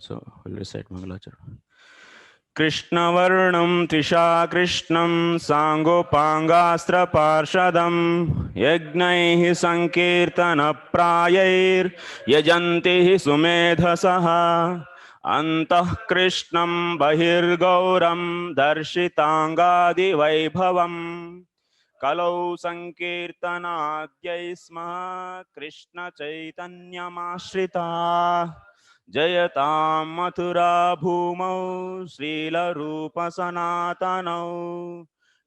So we'll recite Mangalachara. Krishnavarnam Trisha Krishnam Sangopangastra Parshadam Yagnaihi Sankirtana Prayair Yajantihi Sumedhasaha Antah Krishnam Bahir Gauram Darshitangadi Vaibhavam Kalau Sankirtanadhyai Sma Krishna Chaitanyamashritah जयतां Mathura भूमौ श्रीलरूपसनातनौ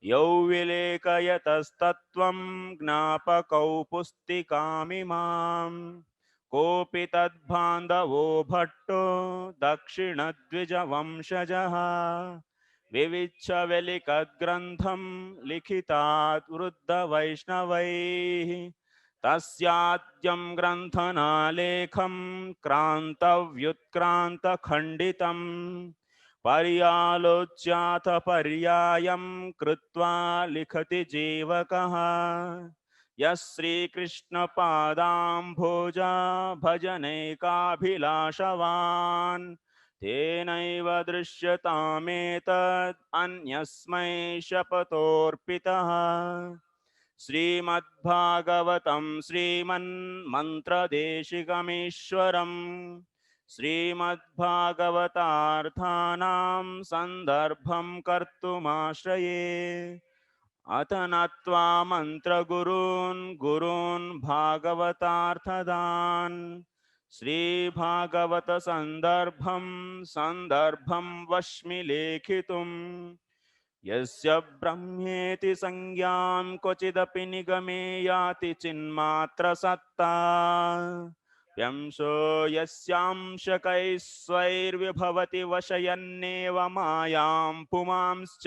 यौ विलेकयतस्तत्त्वं ज्ञापकौ पुस्तिकामिमाम् कोऽपि तद्बान्धवो भट्टो दक्षिणद्विजवंशजः विविच्छ वेलिकग्रन्थं लिखितात् वृद्धवैष्णवैः तस्याद्यं ग्रन्थनालेखं क्रान्तव्युत्क्रान्तखण्डितं पर्यालोच्याथ पर्यायं कृत्वा लिखति जीवकः यः श्रीकृष्णपादाम्भोजा भजनैकाभिलाषवान् तेनैव दृश्यतामेतद् अन्यस्मै शपथोऽर्पितः श्रीमद्भागवतं श्रीमन्मन्त्रदेशिकमीश्वरम् श्रीमद्भागवतार्थानां सन्दर्भं कर्तुमाश्रये अथ नत्वा मन्त्रगुरून् गुरून् भागवतार्थदान् सन्दर्भं वश्मि लेखितुम् यस्य ब्रह्मेति संज्ञां क्वचिदपि निगमे याति चिन्मात्रसत्ता व्यंशो यस्यांशकैस्वैर्विभवति वशयन्नेव मायां पुमांश्च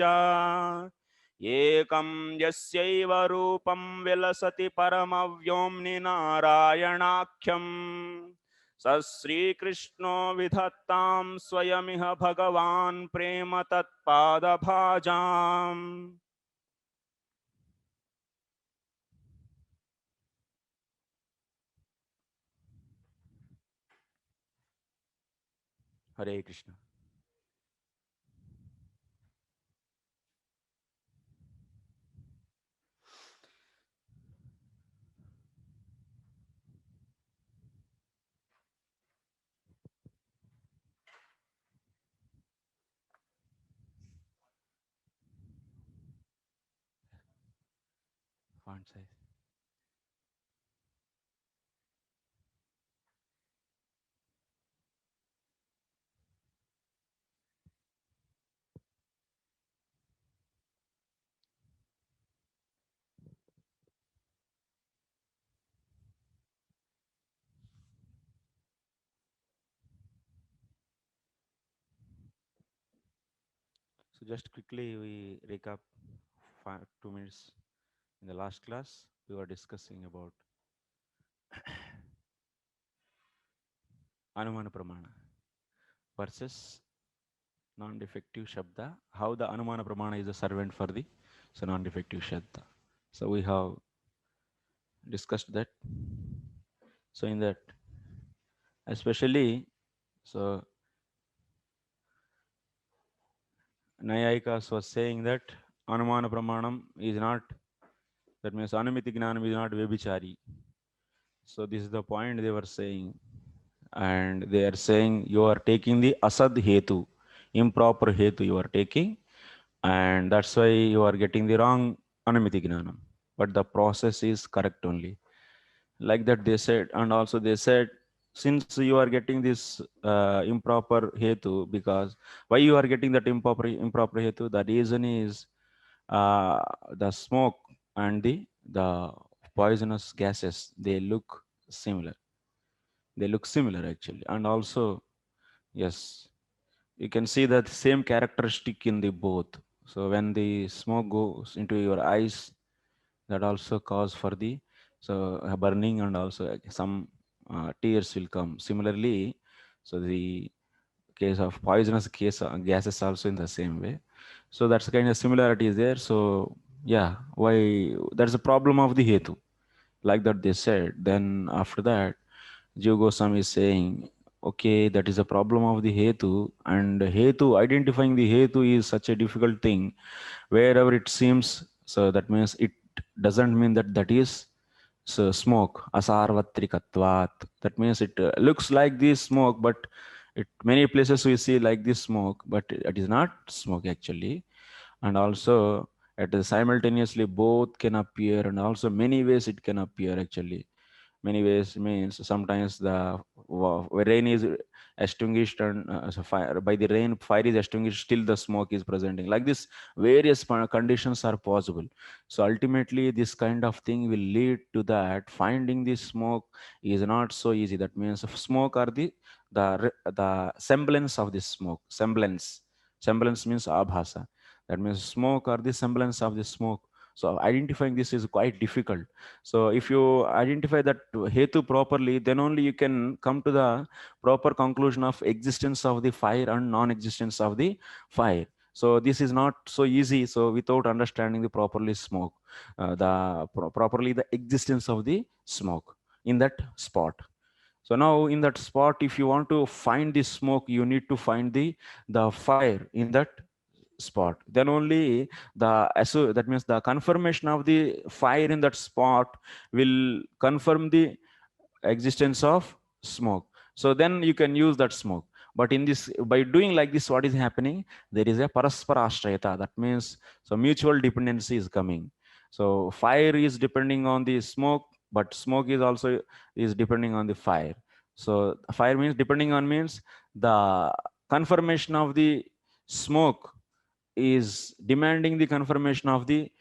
एकं यस्यैव रूपं विलसति परमव्योम्नि नारायणाख्यम् स श्रीकृष्णो विधत्तां स्वयमिह भगवान् प्रेम तत्पादभाजाम् हरे Krishna. Font size. So just quickly we recap 2 minutes. In the last class, we were discussing about Anumana Pramana versus non-defective Shabda. How the Anumana Pramana is a servant for the non-defective Shabda. So we have discussed that. So in that, especially, so Nayayikas was saying that Anumana Pramanam is not, that means Anumiti Gnanam is not Vebhichari. So this is the point they were saying. And they are saying you are taking the Asad Hetu, improper Hetu you are taking. And that's why you are getting the wrong Anumiti Gnanam. But the process is correct only. Like that they said. And also they said, since you are getting this improper hetu, because why you are getting that improper hetu, the reason is the smoke and the poisonous gases, they look similar actually. And also, yes, you can see that same characteristic in the both. So when the smoke goes into your eyes, that also cause for the burning, and also some tears will come similarly. So the case of poisonous gases also in the same way. So that's the kind of similarity is there. So yeah, why that's a problem of the hetu, like that they said. Then after that, Jiva Goswami is saying okay, that is a problem of the hetu, and hetu, identifying the hetu is such a difficult thing. Wherever it seems, so that means it doesn't mean that that is so smoke, asarvatrikatvat. That means it looks like this smoke, but it many places we see like this smoke, but it is not smoke actually. And also at the simultaneously both can appear, and also many ways it can appear actually. Many ways means sometimes the rain is extinguished, and so fire, by the rain fire is extinguished, still the smoke is presenting. Like this, various conditions are possible. So ultimately this kind of thing will lead to that finding the smoke is not so easy. That means smoke are the semblance of the smoke. Semblance means abhasa. That means smoke are the semblance of the smoke. So identifying this is quite difficult. So if you identify that hetu properly, then only you can come to the proper conclusion of existence of the fire and non-existence of the fire. So this is not so easy. So without understanding the properly smoke, properly the existence of the smoke in that spot. So now in that spot, if you want to find the smoke, you need to find the fire in that spot. Then only that means the confirmation of the fire in that spot will confirm the existence of smoke. So then you can use that smoke. But in this, by doing like this, what is happening? There is a paraspara ashrayata. That means so mutual dependency is coming. So fire is depending on the smoke, but smoke is also is depending on the fire. So fire means depending on means the confirmation of the smoke is demanding the confirmation of the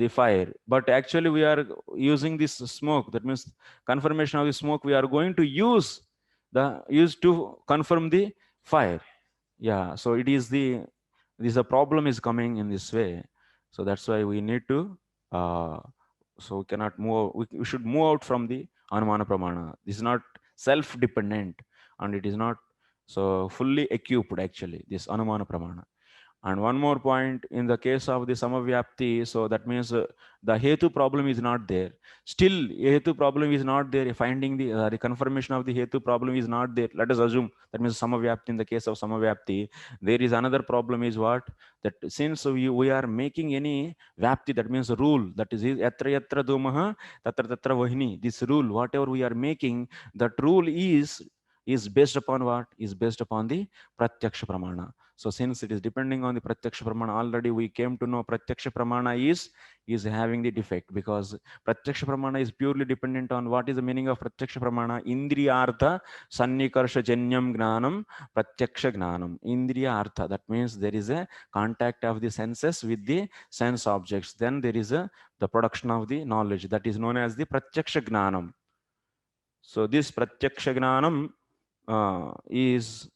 fire. But actually we are using this smoke. That means confirmation of the smoke we are going to use to confirm the fire. Yeah, so it is this a problem is coming in this way. So that's why we need to so we cannot move, we should move out from the anumana pramana. This is not self dependent, and it is not so fully equipped actually, this anumana pramana. And one more point, in the case of the samavyapti, so that means the hetu problem is not there. Still, hetu problem is not there. Finding the confirmation of the hetu problem is not there. Let us assume that means samavyapti. In the case of samavyapti, there is another problem is what? That since we are making any vyapti, that means rule, that is yatra yatra dhumaha, tatra tatra vahini. This rule, whatever we are making, that rule is based upon what? Is based upon the pratyaksha pramana. So since it is depending on the pratyaksha pramana, already we came to know pratyaksha pramana is having the defect, because pratyaksha pramana is purely dependent on what is the meaning of pratyaksha pramana? Indriyartha sannikarsha janyam gnanam pratyaksha gnanam. Indriyartha, that means there is a contact of the senses with the sense objects. Then there is the production of the knowledge, that is known as the pratyaksha gnanam. So this pratyaksha gnanam is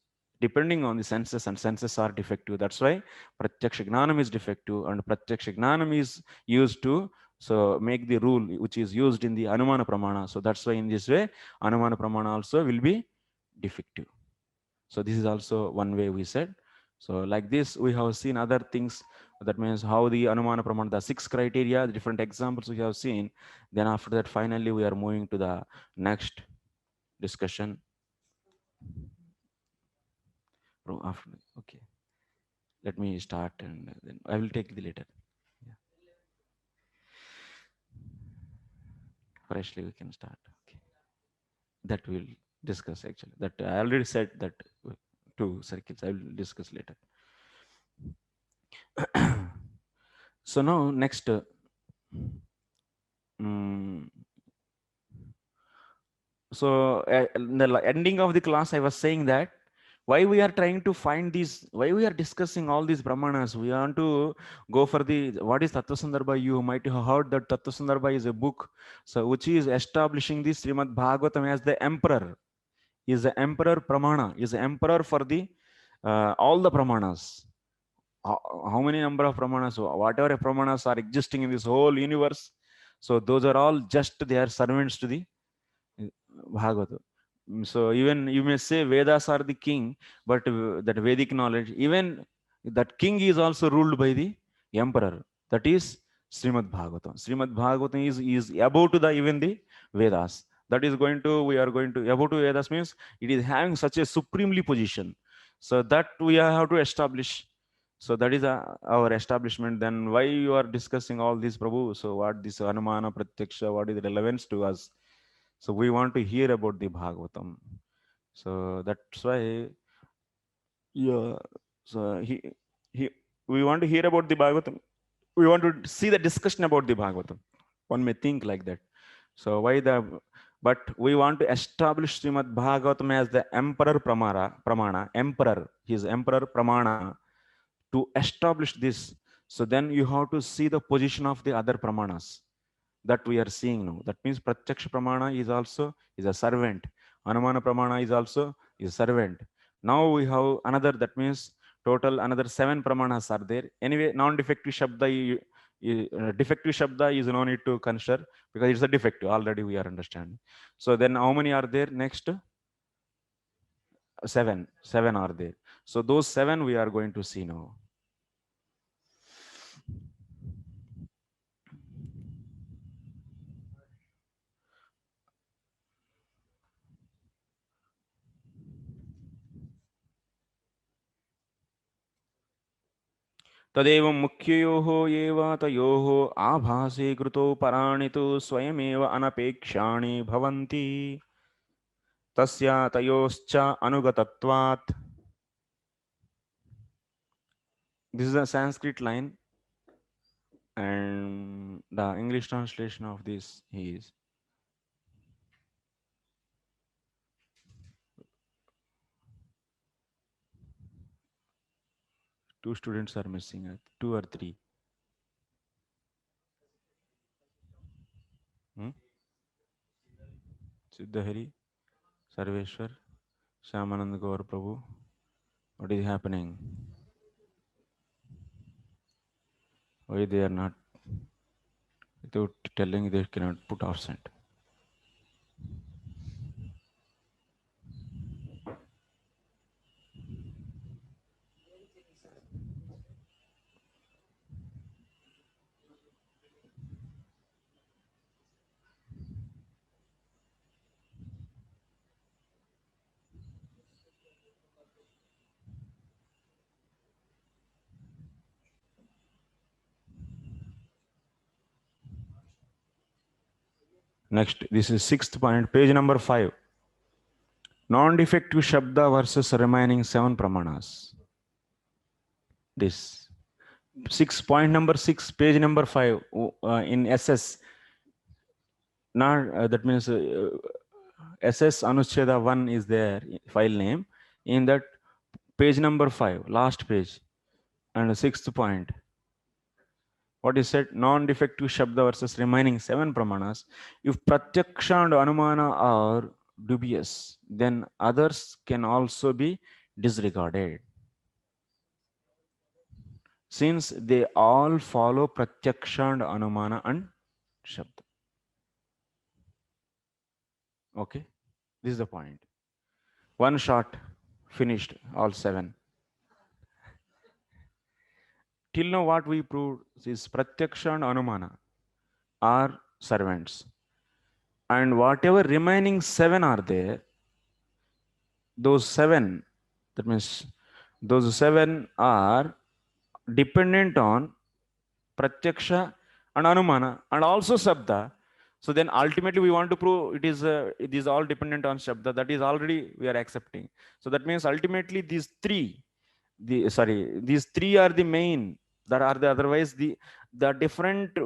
depending on the senses, and senses are defective. That's why pratyaksha gnanam is defective, and pratyaksha gnanam is used to so make the rule which is used in the anumana pramana. So that's why in this way anumana pramana also will be defective. So this is also one way we said. So like this we have seen other things. That means how the anumana pramana, the 6 criteria, the different examples we have seen. Then after that finally we are moving to the next discussion. After, okay, let me start and then I will take the later. Yeah. Freshly we can start. Okay. That we'll discuss actually. That I already said that 2 circles. I will discuss later. So now next, um, so in the ending of the class, I was saying that why we are trying to find these, why we are discussing all these brahmanas. We want to go for the, what is Tattva Sandarbha? You might have heard that Tattva Sandarbha is a book, so which is establishing the Srimad Bhagavatam as the emperor, is the emperor pramana, is the emperor for the all the pramanas. How many number of pramanas? Whatever pramanas are existing in this whole universe, so those are all just they are servants to the Bhagavata. So even you may say Vedas are the king, but that Vedic knowledge, even that king is also ruled by the emperor. That is Srimad Bhagavatam. Srimad Bhagavatam is above to the even the Vedas. That is going to, we are going to, about to Vedas means it is having such a supremely position. So that we have to establish. So that is our establishment. Then why you are discussing all this, Prabhu? So what this Anumana Pratyaksha, what is the relevance to us? So we want to hear about the Bhagavatam. So that's why, yeah. So he, we want to hear about the Bhagavatam. We want to see the discussion about the Bhagavatam. One may think like that. So why the, but we want to establish Srimad Bhagavatam as the emperor Pramana, emperor, his emperor Pramana, to establish this. So then you have to see the position of the other Pramanas that we are seeing now. That means Pratyaksha Pramana is also is a servant. Anumana Pramana is also is a servant. Now we have another, that means total another 7 Pramanas are there. Anyway, non-defective Shabda, defective Shabda is no need to consider because it's a defective. Already we are understanding. So then how many are there next? 7. 7 are there. So those 7 we are going to see now. तदेव मुख्ययोः एव तयोः आभासे कृतो पराणि तु स्वयमेव अनपेक्षाणि भवन्ति तस्य तयोश्च अनुगतत्वात्. This is a Sanskrit line and the English translation of this is, two students are missing, 2 or 3. Siddhahari, Sarveshwar, Shyamanand Gaur Prabhu. What is happening? Why they are not, without telling they cannot put absent? Next, this is 6th point, page number 5. Non-defective Shabda versus remaining 7 Pramanas. This 6 point number 6, page number 5 in SS. Not that means SS Anucheda 1 is there, file name. In that page number 5, last page, and 6th point. What is said? Non-defective Shabda versus remaining 7 Pramanas. If Pratyaksha and Anumana are dubious, then others can also be disregarded, since they all follow Pratyaksha and Anumana and Shabda. Okay, this is the point. One shot, finished, all 7. Till now what we proved is Pratyaksha and Anumana are servants. And whatever remaining 7 are there, those 7, that means those 7 are dependent on Pratyaksha and Anumana and also Shabda. So then ultimately we want to prove it is all dependent on Shabda. That is already we are accepting. So that means ultimately these 3, these 3 are the main. That are the otherwise the different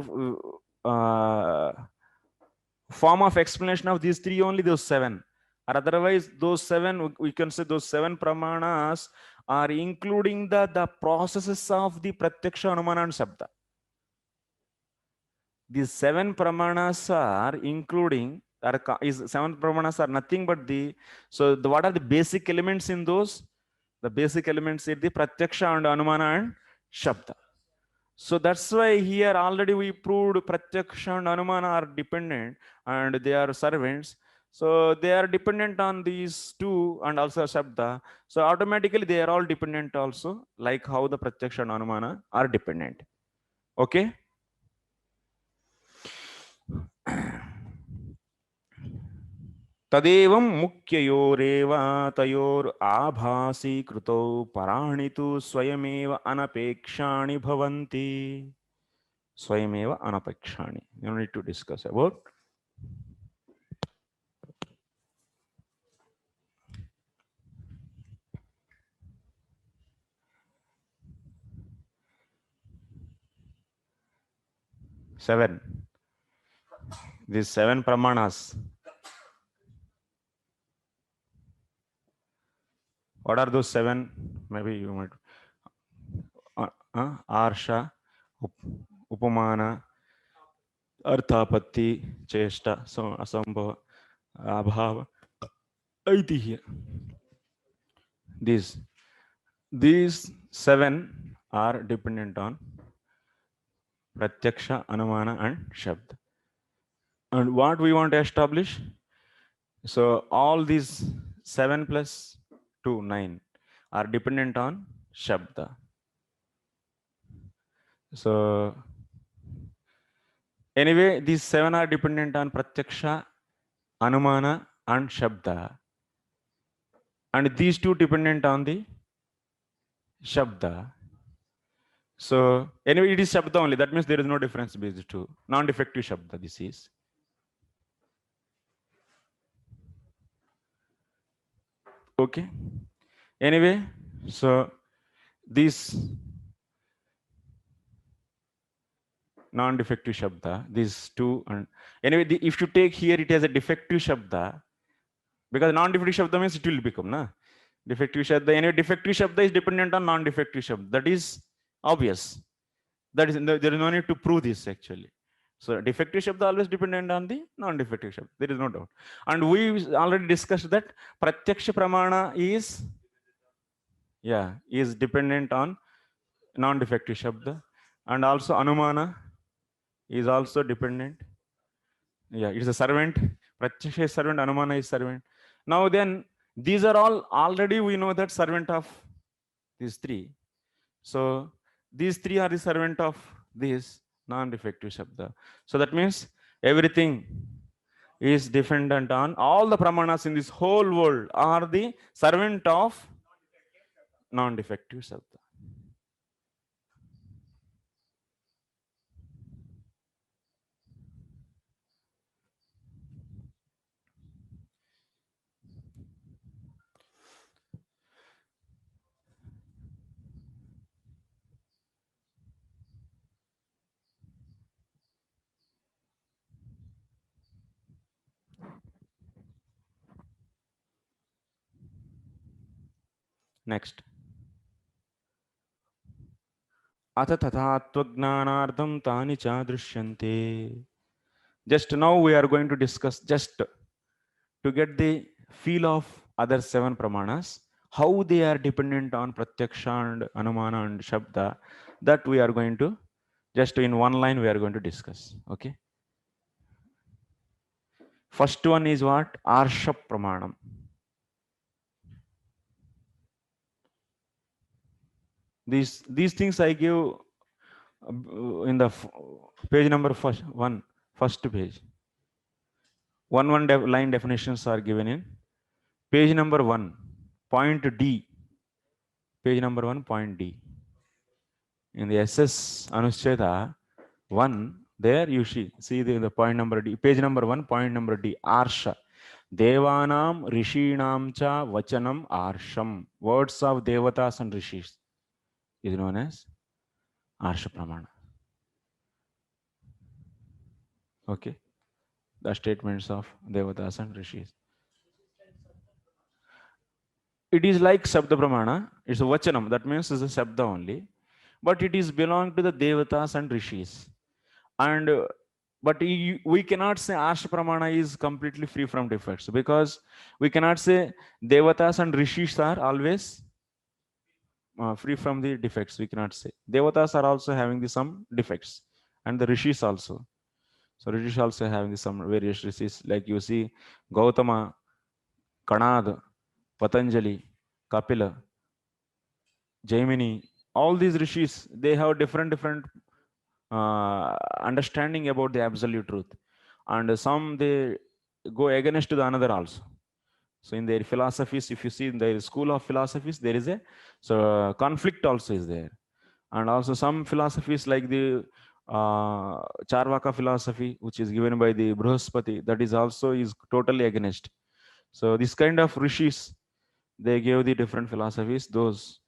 form of explanation of these 3 only those 7. Or otherwise those 7, we can say those 7 Pramanas are including the processes of the Pratyaksha, Anumana and Shabda. These 7 Pramanas are including, 7 Pramanas are nothing but what are the basic elements in those? The basic elements are the Pratyaksha and Anumana and Shabda. So that's why here already we proved Pratyaksha and Anumana are dependent and they are servants. So they are dependent on these 2 and also Shabda. So automatically they are all dependent also, like how the Pratyaksha and Anumana are dependent. Okay? तदेवं मुख्ययोरेव तयोर आभासी कृतौ पराणि तु स्वयमेव अनपेक्षाणि भवन्ति. स्वयमेव अनपेक्षाणि. You need to discuss about. Seven. These seven pramanas. What are those seven? Maybe you might. Arsha, Upamana, Arthapatti, Cheshta, Asambhava, Abhava, Aitihya. These seven are dependent on Pratyaksha, Anumana, and Shabda. And what we want to establish? So all these 7 plus 2, 9 are dependent on Shabda. So anyway, these 7 are dependent on Pratyaksha, Anumana, and Shabda. And these two dependent on the Shabda. So anyway, it is Shabda only. That means there is no difference between the two. Non-defective Shabda this is. Okay. Anyway, so these non-defective Shabda, these two, and anyway, if you take here, it has a defective Shabda, because non-defective Shabda means it will become, na? Defective Shabda, anyway, defective Shabda is dependent on non-defective Shabda. That is obvious. That is, there is no need to prove this actually. So defective Shabda always dependent on the non-defective Shabda. There is no doubt. And we already discussed that Pratyaksha Pramana is, is dependent on non-defective Shabda. And also Anumana is also dependent. Yeah, it is a servant. Pratyaksha is servant, Anumana is servant. Now then, these are all already we know that servant of these three. So these three are the servant of this non-defective Shabda. So that means everything is dependent on all the pramanas in this whole world are the servant of non-defective Shabda. Next. Atha tathatvajnanardham tani cha drishyante. Just now we are going to discuss, just to get the feel of other 7 pramanas, how they are dependent on Pratyaksha and Anumana and Shabda, that we are going to, just in one line, we are going to discuss. Okay. First one is what? Arsha Pramanam. These things I give in the page number first page. One line definitions are given in page number 1, point D. Page number 1, point D. In the SS Anuched 1, there you see the point number D, page number 1, point number D, Arsha. Devanam Rishinam cha Vachanam Arsham. Words of Devatas and Rishis is known as Arsha Pramana. Okay. The statements of Devatas and Rishis. It is like Shabda Pramana. It's a Vachanam. That means it's a Shabda only. But it is belong to the Devatas and Rishis. And but we cannot say Arsha Pramana is completely free from defects, because we cannot say Devatas and Rishis are always free from the defects. We cannot say. Devatas are also having some defects, and the Rishis also. So Rishis also having some various Rishis, like you see Gautama, Kanad, Patanjali, Kapila, Jaimini, all these Rishis, they have different understanding about the absolute truth. And some they go against the another also. So in their philosophies, if you see in their school of philosophies, there is a conflict also is there. And also some philosophies like the Charvaka philosophy, which is given by the Brihaspati, that is also is totally against. So this kind of rishis, they gave the different philosophies. Those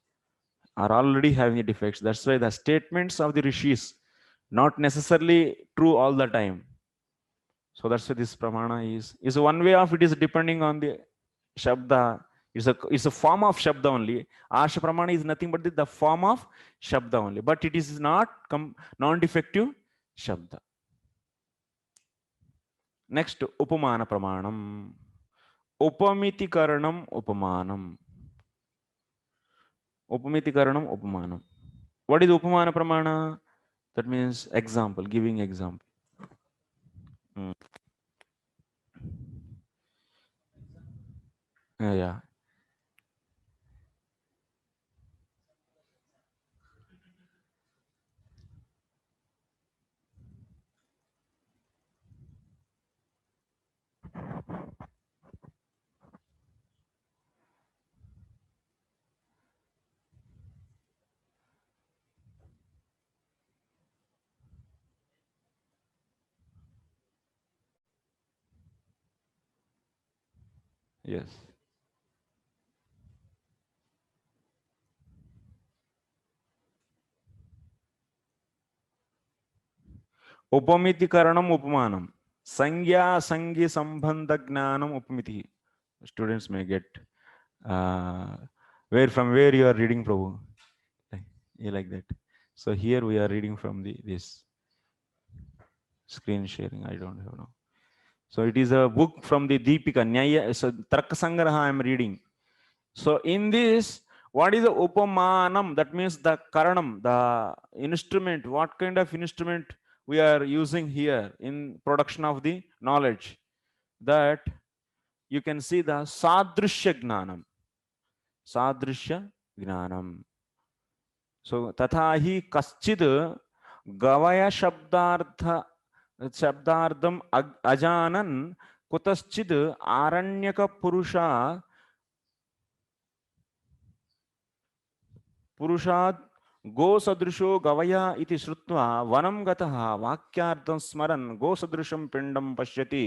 are already having defects. That's why the statements of the rishis not necessarily true all the time. So that's why this pramana is one way of it is depending on the shabda. It's a form of shabda only. Asha pramana is nothing but the form of shabda only, but it is not non-defective shabda. Next, upamana pramanam. Upamiti karanam upamanam. Upamiti karanam upamanam. What is upamana pramana? That means example, giving example. Yeah. Yes. Upamiti karanam upamanam. Sangya sangi sambandha gnanam upamiti. Students may get from where you are reading, Prabhu. You like that. So here we are reading from this screen sharing. I don't have now. So it is a book from the Deepika Nyaya. So Tarka Sangraha I am reading. So in this, what is the upamanam? That means the karanam, the instrument. What kind of instrument we are using here in production of the knowledge? That you can see the sadrishya gnanam. Sadrishya gnanam. So tatha hi kaschid gavaya shabdardham ajanan kutaschid aranyaka पुरुषाद गो सदृशो गवया इति श्रुत्वा वनं गतः वाक्यार्थं स्मरन् गो सदृशं पिण्डं पश्यति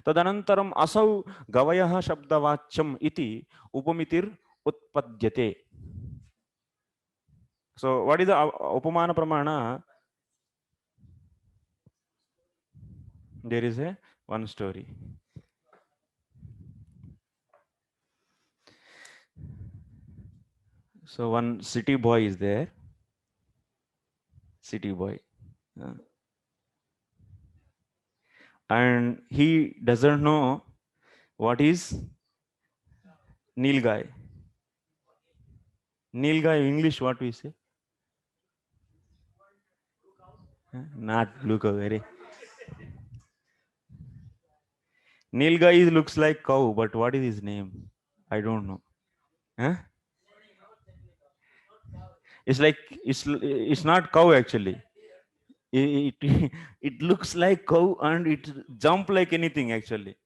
तदनन्तरम् असौ गवयः शब्दवाच्यम् इति उपमितिर् उत्पद्यते. So what is the upamana pramana? There is a one story. So one city boy is there. City boy. And he doesn't know what is Nilgai. Nilgai, English, what we say? Not blue cow. Nilgai looks like cow, but what is his name? I don't know. Huh? It's like it's not cow actually. It looks like cow and it jump like anything actually.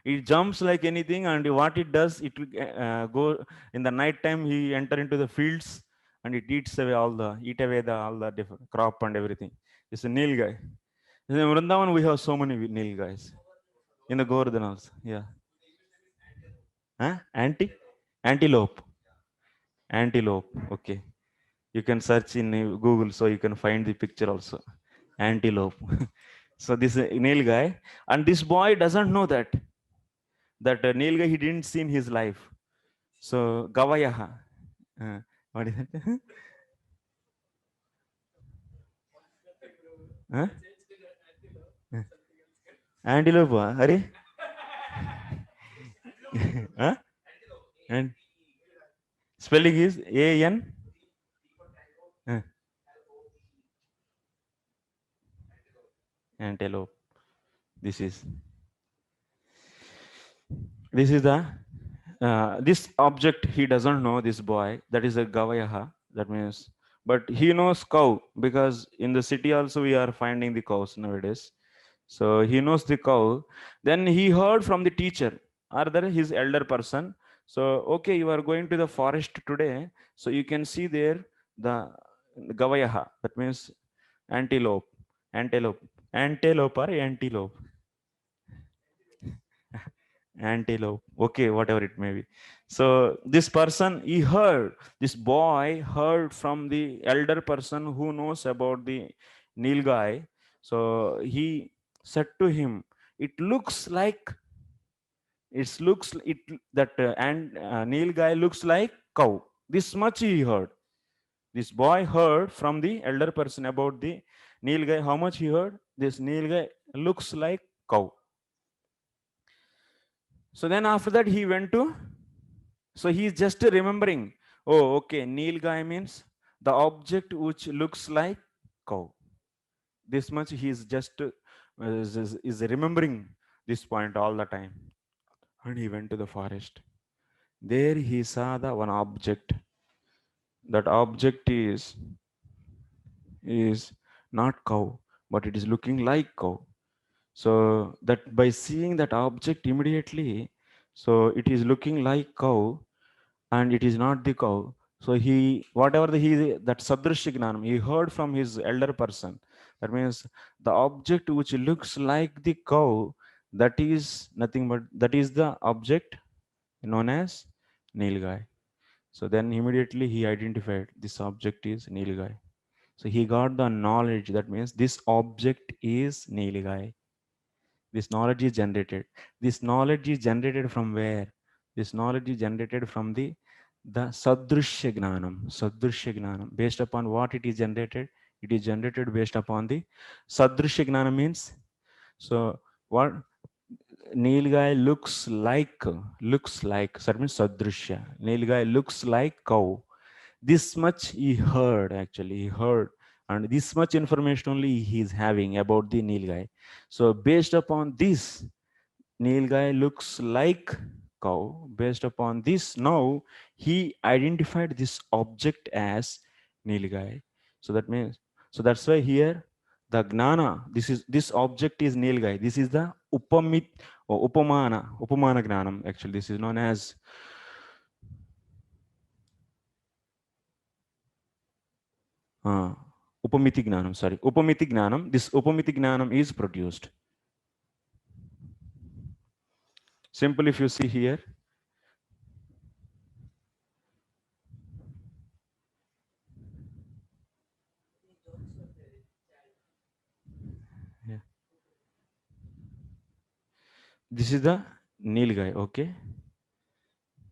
It jumps like anything, and what it does, it will go in the night time. He enter into the fields and it eats away all the different crop and everything. It's a Nilgai. In Vrindavan, we have so many Nilgais. In the Govardhan also, yeah. Antelope. Okay. You can search in Google, so you can find the picture also. Antelope. So this Nilgai, and this boy doesn't know that Nilgai he didn't see in his life. So Gavayaha. What is it? Huh? Antelope. Are? Huh? And spelling is A-N. Antelope. This is the this object he doesn't know, this boy, that is a Gavayaha. That means, but he knows cow because in the city also we are finding the cows nowadays. So he knows the cow. Then he heard from the teacher or the his elder person. So okay, you are going to the forest today, so you can see there the gavayaha, that means antelope. Antelope or antelope? Antelope, okay, whatever it may be. So this person, he heard, this boy heard from the elder person who knows about the nilgai. So he said to him, it looks like, it that and nilgai looks like cow. This much he heard. This boy heard from the elder person about the nilgai. How much he heard? This nilgai looks like cow. So then after that he went to, so he's just remembering, oh okay, nilgai means the object which looks like cow. This much he is just is remembering this point all the time. And he went to the forest. There he saw the one object. That object is not cow, but it is looking like cow. So that by seeing that object immediately, so it is looking like cow and it is not the cow. So he, whatever that sadrishya gnanam he heard from his elder person, that means the object which looks like the cow, that is nothing but, that is the object known as nilgai. So then immediately he identified this object is nilgai. So he got the knowledge, that means this object is nilgai. This knowledge is generated. This knowledge is generated from where? This knowledge is generated from the sadrishya gnanam. Sadrishya gnanam. Based upon what it is generated? It is generated based upon the sadrishya gnanam means. So what Nilgai looks like, that means sadrishya. Nilgai looks like cow. This much he heard, actually he heard, and this much information only he is having about the nilgai. So based upon this, nilgai looks like cow. Based upon this, now he identified this object as nilgai. So that means, so that's why here the gnana, this object is nilgai. This is the upamit or upamana gnanam. Actually this is known as upamiti gnanam. Sorry, upamiti gnanam. This upamiti gnanam is produced. Simple, if you see here, yeah. This is the nilgai. Okay,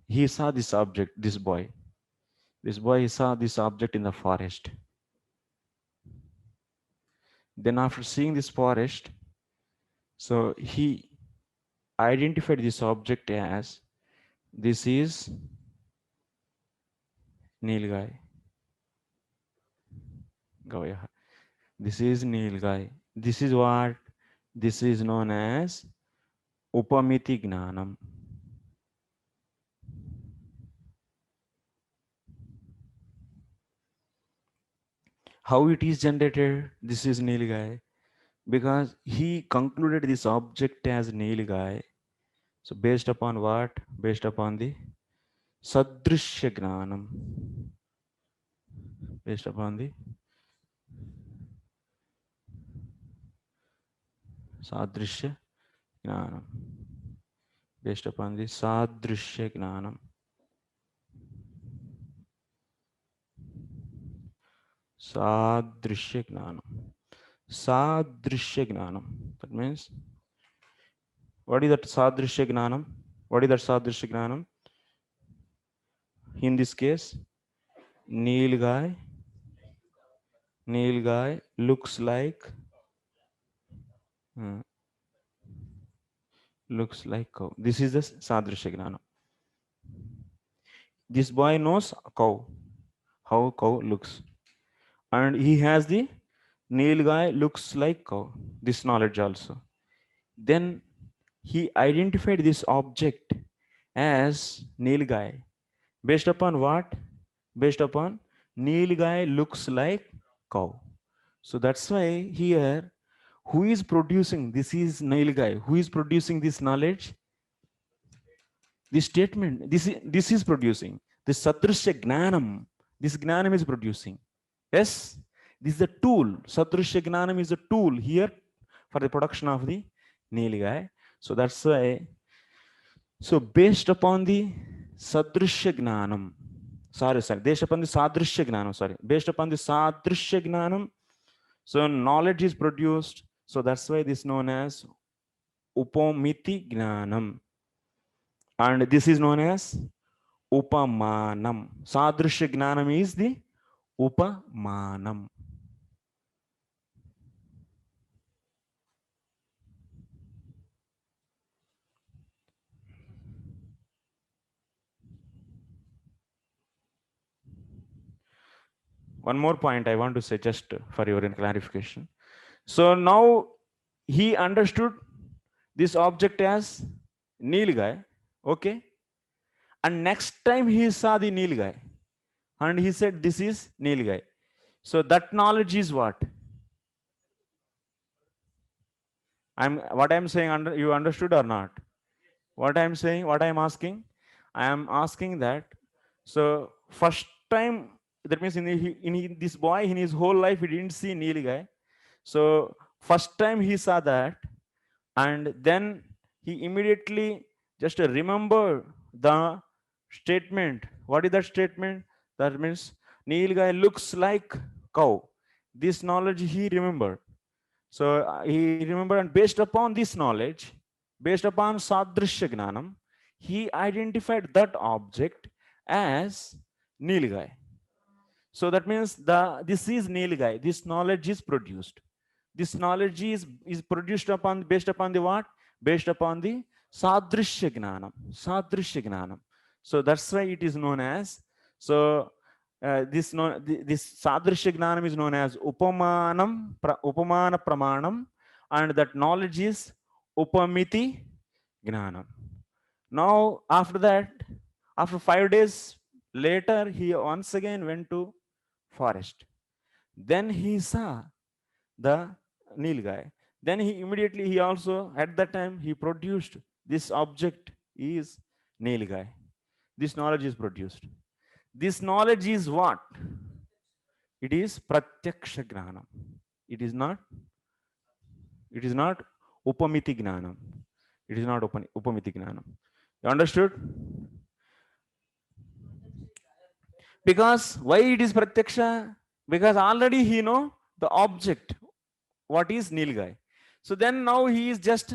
he saw this object. This boy he saw this object in the forest. Then after seeing this forest, so he identified this object as, this is nilgai. Gavaya. This is nilgai. This is what? This is known as upamiti gnanam. How it is generated? This is nilgai. Because he concluded this object as nilgai. So based upon what? Based upon the sadrishya gnanam. Based upon the sadrishya gnanam. Based upon the sadrishya gnanam. Sadrishya gnanam. Sadrishya gnanam. That means, what is that sadrishya gnanam? What is that sadrishya gnanam? In this case, nilgai looks like cow. This is the sadrishya gnanam. This boy knows cow, how cow looks, and he has the nilgai looks like cow, this knowledge also. Then he identified this object as nilgai. Based upon what? Based upon nilgai looks like cow. So that's why here Who is producing? This is Nilgai. Who is producing this knowledge? This statement, this is producing. This Sadrishya Gnanam, this Gnanam is producing. Yes, this is a tool. Sadrishya Gnanam is a tool here for the production of the Nilgai. So that's why, so based upon the Sadrishya Gnanam, based upon the Sadrishya Gnanam, based upon the Sadrishya Gnanam, so knowledge is produced. So that's why this is known as Upamiti Gnanam. And this is known as Upamanam. Sadrishya Gnanam is the Upamanam. One more point I want to say just for your clarification. So now he understood this object as Nilgai, okay? And next time he saw the Nilgai and he said, this is Nilgai. So that knowledge is what? What I'm saying, you understood or not? What I'm saying, what I'm asking? I am asking that, so first time, that means this boy, in his whole life, he didn't see Nilgai. So first time he saw that, and then he immediately just remembered the statement. What is that statement? That means Nilgai looks like cow. This knowledge he remembered. So he remembered, and based upon this knowledge, based upon Sadrishya Gnanam, he identified that object as Nilgai. So that means this is Nilgai. This knowledge is produced. This knowledge is produced upon, based upon the what? Based upon the Sadrishya Gnanam. Sadrishya Gnanam. So that's why it is known as, so this Sadrishya Gnanam is known as Upamana Pramanam, and that knowledge is Upamiti Gnanam. Now after that, after 5 days later, he once again went to forest. Then he saw the Nilgai. Then he also, at that time, he produced this object is Nilgai. This knowledge is produced. This knowledge is what? It is Pratyaksha Gnanam. It is not Upamiti Gnanam. It is not Upamiti Gnanam. You understood? Because why it is Pratyaksha? Because already he know the object. What is Nilgai? So then now he is just,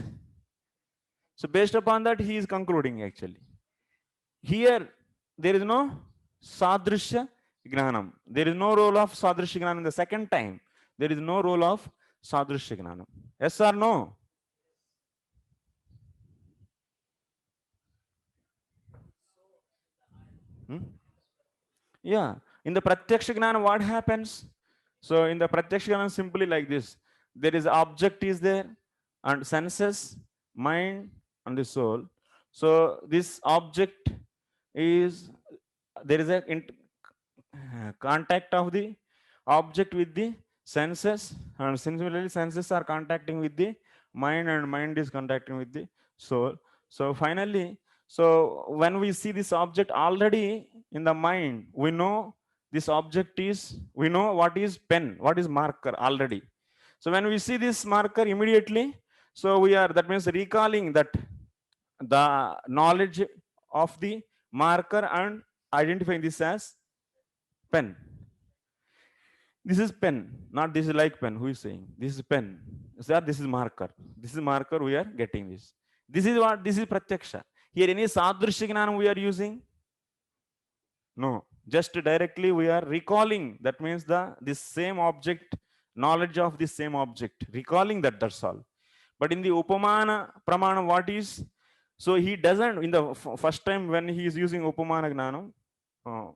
so based upon that he is concluding actually. Here there is no Sadrishya Gnanam. There is no role of Sadrishya Gnanam the second time. There is no role of Sadrishya Gnanam. Yes or no? Hmm? Yeah. In the Pratyaksha Gnana, what happens? So in the Pratyaksha Gnana, simply like this. There is object is there, and senses, mind, and the soul. So this object is, there is a contact of the object with the senses, and similarly senses are contacting with the mind, and mind is contacting with the soul. So finally, so when we see this object already in the mind, we know this object is, we know what is pen, what is marker already. So when we see this marker immediately, so we are, that means recalling that the knowledge of the marker and identifying this as pen. This is pen, not this is like pen. Who is saying? This is pen. Sir, this is marker. This is marker, we are getting this. This is what? This is Pratyaksha. Here any Sadrishya Gnanam we are using? No. Just directly we are recalling. That means this same object, knowledge of this same object. Recalling that, that's all. But in the Upamana Pramana, what is? So he doesn't, in the first time when he is using Upamana Gnanam,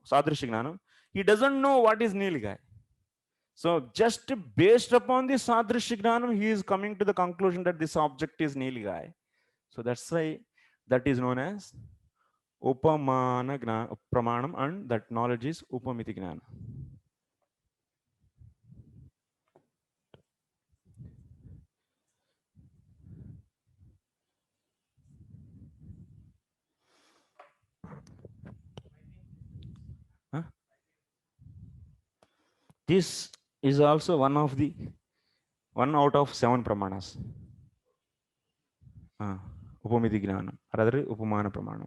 Sadrishya Gnanam, he doesn't know what is Nilgai. So just based upon the Sadrishya Gnanam, he is coming to the conclusion that this object is Nilgai. So that's why that is known as Upamana Pramanam, and that knowledge is Upamiti Gnana. This is also one out of 7 pramanas. Upamiti gnanam, rather upamana pramanam.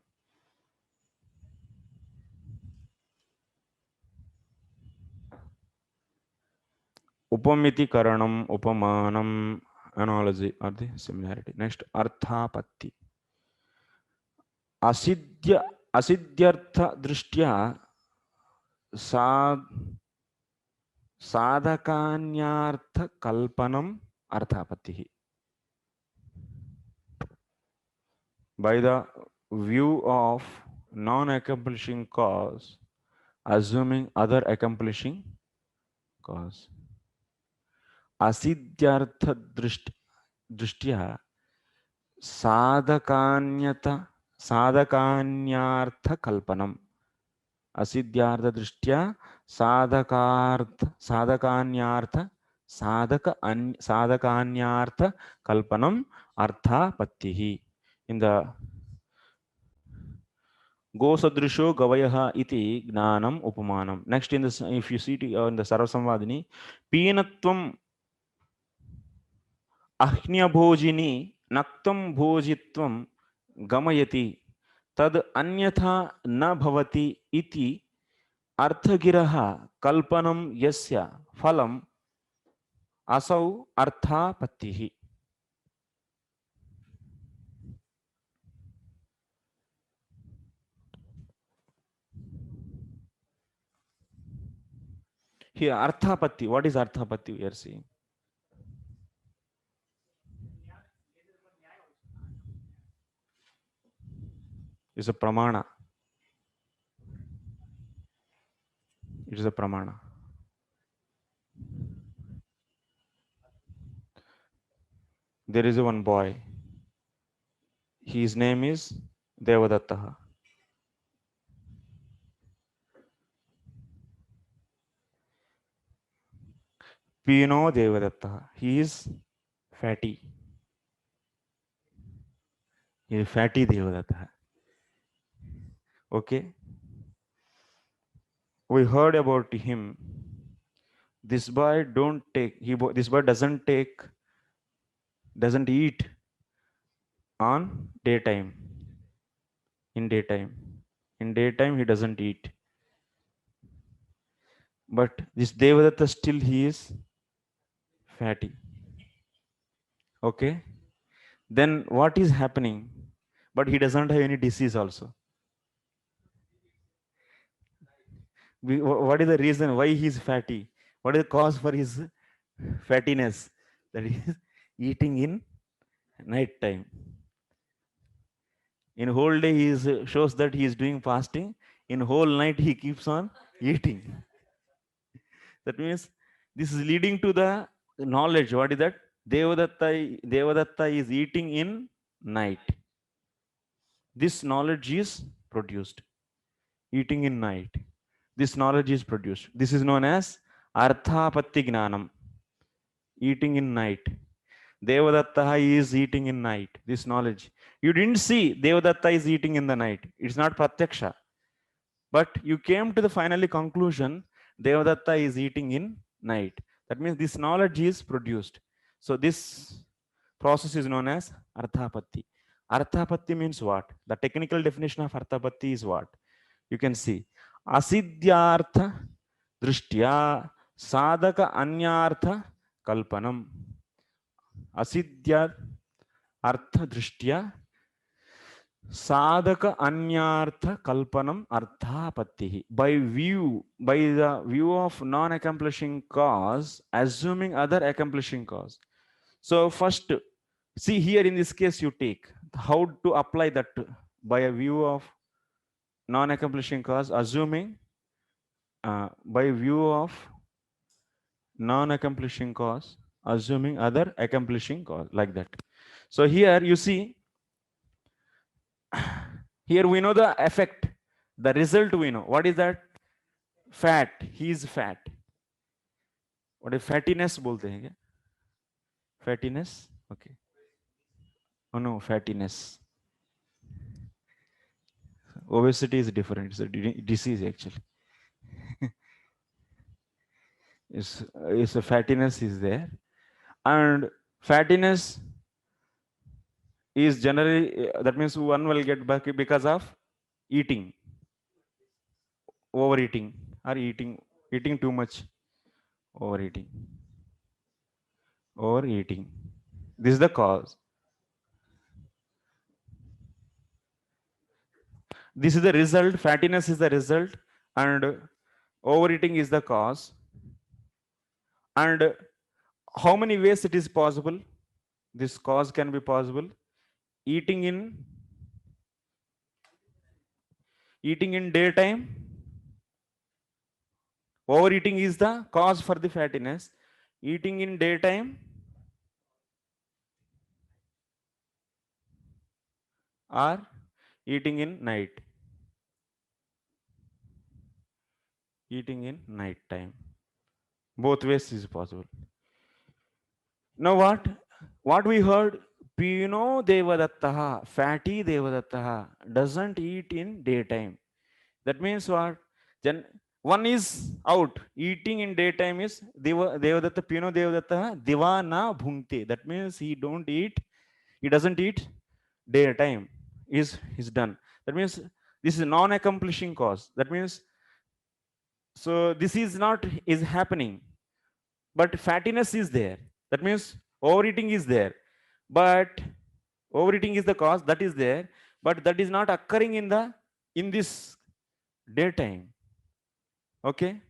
Upamiti karanam, upamanam, analogy or the similarity. Next, arthapatti. Asidyartha drishtya sadhakanyartha kalpanam arthapatti. By the view of non-accomplishing cause, assuming other accomplishing cause. Asidyartha drishtya sadhakanyartha kalpanam. Asidyartha drishtya sadhakanyartha sadhakanyartha kalpanam arthapattihi. In the Go sadrisho gavayaha iti gnanam upamanam. Next, in this, if you see in the Sarvasamvadini, peenatvam ahnyabhojini naktam bhojitvam gamayati tad anyatha na bhavati iti arthagiraha kalpanam yasya phalam asau arthapattihi. Here, arthapatti. What is arthapatti we are seeing? It's a pramana. It is a pramana. There is one boy. His name is Devadatta. Pino Devadatta. He is fatty. He is fatty Devadatta. Okay. We heard about him. This boy this boy doesn't eat on daytime. In daytime he doesn't eat. But this Devadatta still he is fatty. Okay. Then what is happening? But he doesn't have any disease also. What is the reason why he is fatty? What is the cause for his fattiness? That is eating in night time. In whole day he shows that he is doing fasting. In whole night he keeps on eating. That means this is leading to the knowledge. What is that? Devadatta is eating in night. This knowledge is produced. Eating in night. This knowledge is produced. This is known as arthapatti gnanam. Eating in night. Devadatta is eating in night. This knowledge. You didn't see Devadatta is eating in the night. It's not pratyaksha. But you came to the finally conclusion Devadatta is eating in night. That means this knowledge is produced. So this process is known as arthapatti. Arthapatti means what? The technical definition of arthapatti is what? You can see. Asidyartha drishtya sadhaka anyartha kalpanam. Asidya artha drishtya sadhaka anyartha kalpanam arthapattihi. By the view of non-accomplishing cause, assuming other accomplishing cause. So first, see here in this case you take how to apply that by a view of non-accomplishing cause, assuming by view of non-accomplishing cause, assuming other accomplishing cause, like that. So here you see, here we know the effect, the result we know. What is that? Fat. He is fat. What is fattiness bolte hain kya? Fattiness? Okay. Oh no, fattiness. Obesity is different. It's a disease actually. is a fattiness is there, and fattiness is generally that means one will get back because of eating, overeating, or eating too much, overeating, overeating. This is the cause. This is the result. Fattiness is the result, and overeating is the cause. And how many ways it is possible? This cause can be possible. Eating in daytime. Overeating is the cause for the fattiness. Eating in daytime or eating in night. Eating in night time. Both ways is possible. Now what we heard? Pino Devadattaha, fatty Devadattaha, doesn't eat in daytime. That means what? Then one is out. Eating in daytime is Devadatta, Pino Devadattaha, Divana Bhungte. That means he doesn't eat daytime. Is done. That means this is non-accomplishing cause. That means so this is not is happening, but fattiness is there. That means overeating is there, but overeating is the cause that is there, but that is not occurring in this daytime. Okay,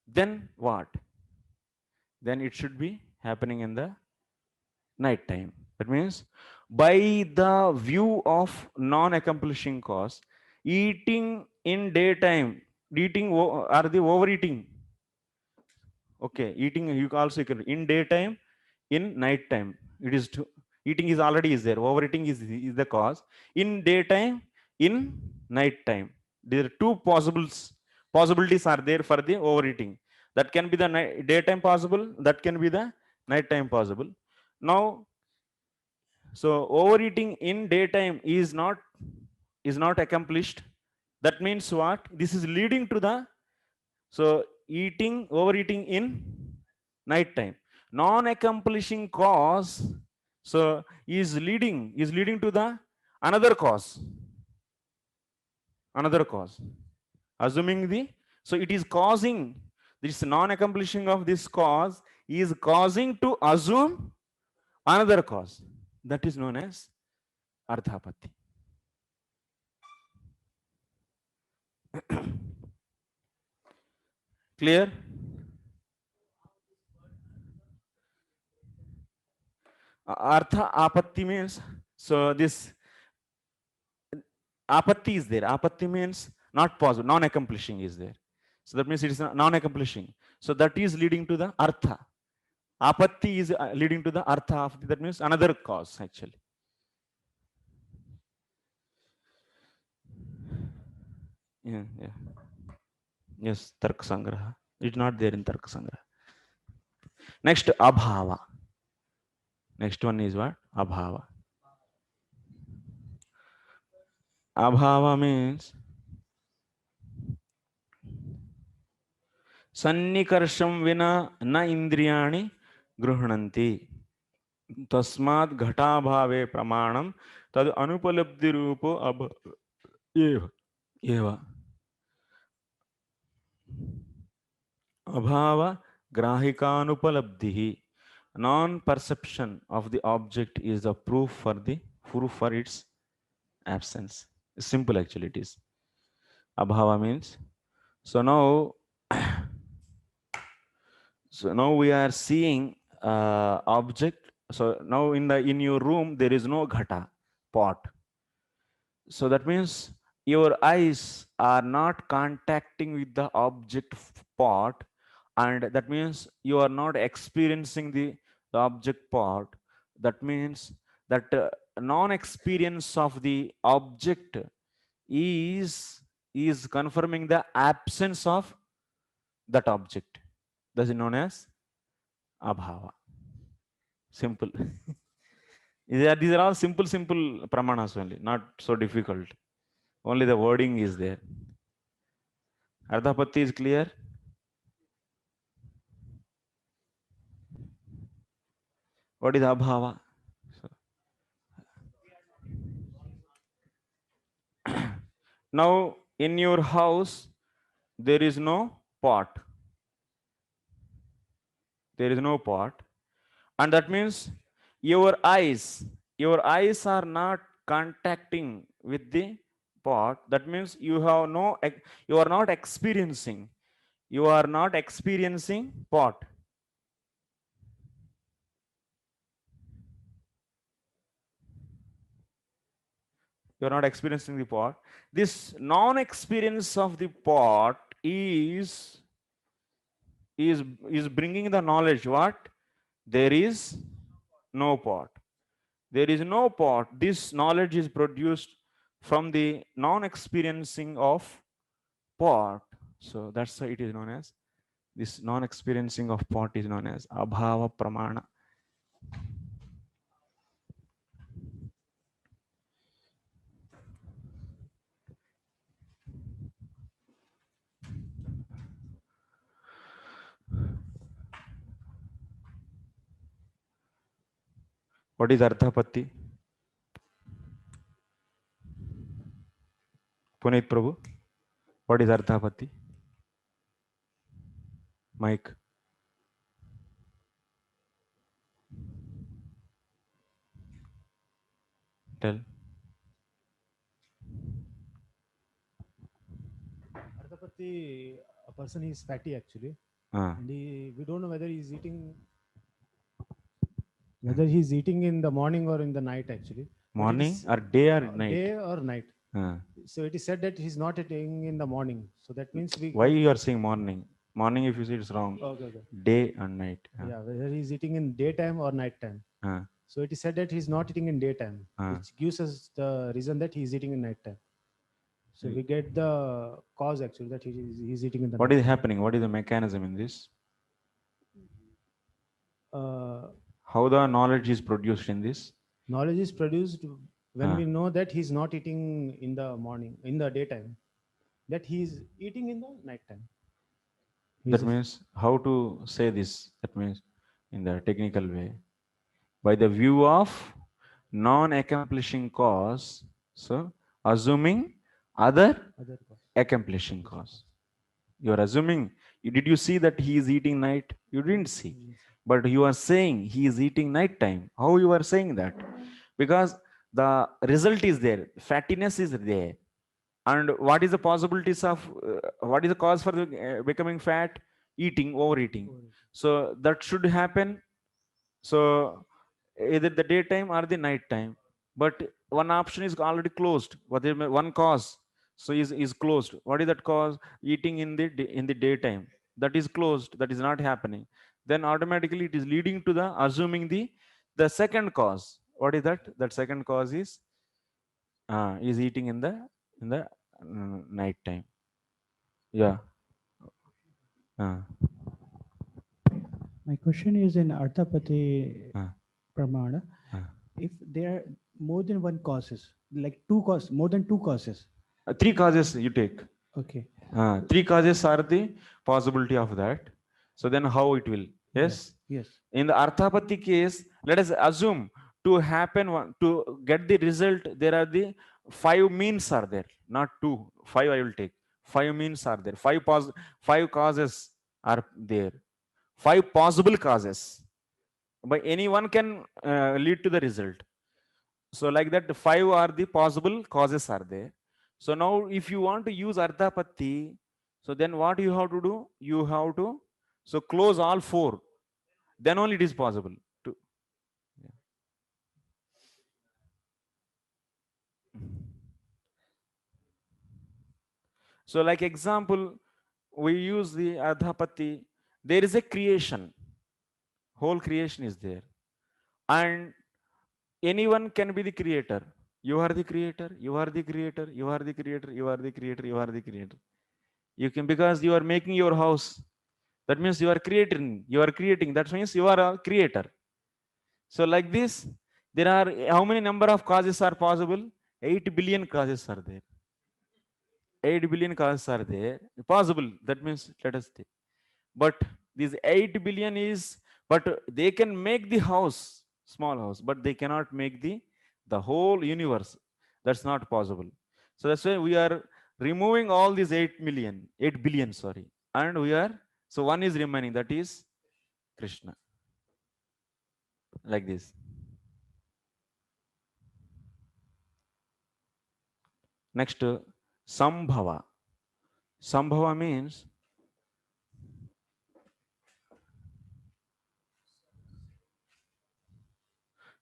then what? Then it should be happening in the night time. That means by the view of non-accomplishing cause, eating in daytime, eating or the overeating. Okay, eating you also can in daytime, in night time. It is eating is already is there. Overeating is the cause. In daytime, in night time. There are two possibilities are there for the overeating. That can be the daytime possible. That can be the nighttime possible. Now, so overeating in daytime is not accomplished. That means what? This is leading to the so overeating in night time. Non-accomplishing cause so is leading to the another cause. Another cause. Assuming so it is causing this non-accomplishing of this cause is causing to assume another cause. That is known as Ardhapatti. Clear? Artha apatti means so this apatti is there. Apatti means not possible, non-accomplishing is there. So that means it is non-accomplishing. So that is leading to the artha. Apatti is leading to the artha of that means another cause actually. Yeah. Yes, Tarka Sangraha. It's not there in Tarka Sangraha. Next, Abhava. Next one is what? Abhava. Abhava means Sannikarsham vina na indriyani gruhnanti. Tasmad ghatabhave pramanam tad anupalabdhi rupo eva. Abhava grahikanupalabdhi. Non-perception of the object is the proof for its absence. Simple actually it is. Abhava means so now we are seeing object. So now in your room there is no ghata pot. So that means your eyes are not contacting with the object pot, and that means you are not experiencing the object pot. That means that non-experience of the object is confirming the absence of that object. That is known as abhava. Simple. These are all simple pramanas only, not so difficult. Only the wording is there. Ardhapatti is clear? What is abhava? So, now in your house there is no pot. There is no pot, and that means your eyes, your eyes are not contacting with the pot. That means you have no, you are not experiencing. You are not experiencing pot. You are not experiencing the pot. This non-experience of the pot is is bringing the knowledge. What? There is no pot. There is no pot. This knowledge is produced from the non-experiencing of pot. So that's why it is known as, this non-experiencing of pot is known as abhava pramana. What is arthapatti? Puneet Prabhu, what is arthapatti? Mike. Tell. Arthapati, a person is fatty actually, Ah. and we don't know whether he's eating in the morning or in the night actually. But it Morning is or day or night? day or night. Ah. So it is said that he's not eating in the morning. So that means we Why get. you are saying morning? Morning, if you say it's wrong. Okay, okay. Day and night. Ah. Yeah, whether he's eating in daytime or nighttime. Ah. So it is said that he's not eating in daytime, Ah. which gives us the reason that he's eating in nighttime. So we get the cause actually that he's eating in the What night. is happening? What is the mechanism in this? Uh, How the knowledge is produced in this? Knowledge is produced when Ah. we know that he's not eating in the morning, in the daytime, that he's eating in the nighttime. That He's means how to say this? That means in the technical way, by the view of non-accomplishing cause, so assuming other other cause. accomplishing cause. You are assuming. Did you see that he is eating night? You didn't see. But you are saying he is eating night time. How you are saying that? Because the result is there. Fattiness is there. And what is the possibilities of, what is the cause for the, becoming fat? Eating, overeating. So that should happen. So either the daytime or the night time. But one option is already closed. What is one cause? So is closed. What is that cause? Eating in the in the daytime. That is closed. That is not happening. Then automatically it is leading to the assuming the second cause. What is that? That second cause is eating in the night time. Yeah. Uh, My question is in Arthapati uh, Pramana, uh. if there are more than one causes, like two causes, more than two causes. Three causes you take. Okay. Three causes are the possibility of that. So then how it will? Yes. Yes. In the Arthapati case, let us assume to happen to get the result, there are the five means are there, not two. Five I will take. Five means are there. Five causes are there. Five possible causes. But any one can lead to the result. So like that, the five are the possible causes are there. So now if you want to use Ardhapatti, so then what you have to do? You have to so close all four. Then only it is possible to. Yeah. So like example, we use the Ardhapatti. There is a creation. Whole creation is there. And anyone can be the creator. You are the creator, you are the creator, you are the creator, you are the creator, you are the creator. You can, because you are making your house. That means you are creating, you are creating. That means you are a creator. So like this, there are how many number of causes are possible? 8 billion causes are there. 8 billion causes are there. Possible. That means let us take. But this 8 billion is, but they can make the house. small house, but they cannot make the whole universe. That's not possible. So that's why we are removing all these 8 billion, sorry, and we are, so one is remaining, that is Krishna, like this. Next, Sambhava. Sambhava means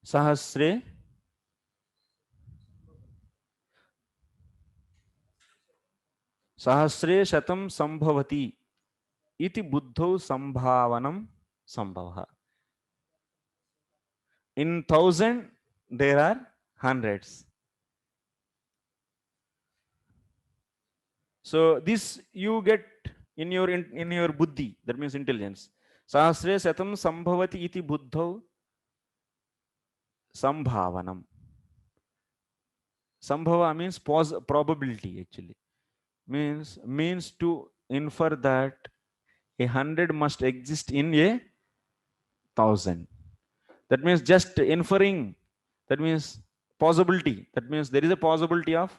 Sahasre, Sahasre Shatam Sambhavati iti buddhau Sambhavanam Sambhava. In thousand, there are hundreds. So this you get in your buddhi, that means intelligence. Sahasre Shatam Sambhavati iti buddhau Sambhavanam. Sambhava means probability actually. Means to infer that 100 must exist in 1,000. That means just inferring. That means possibility. That means there is a possibility of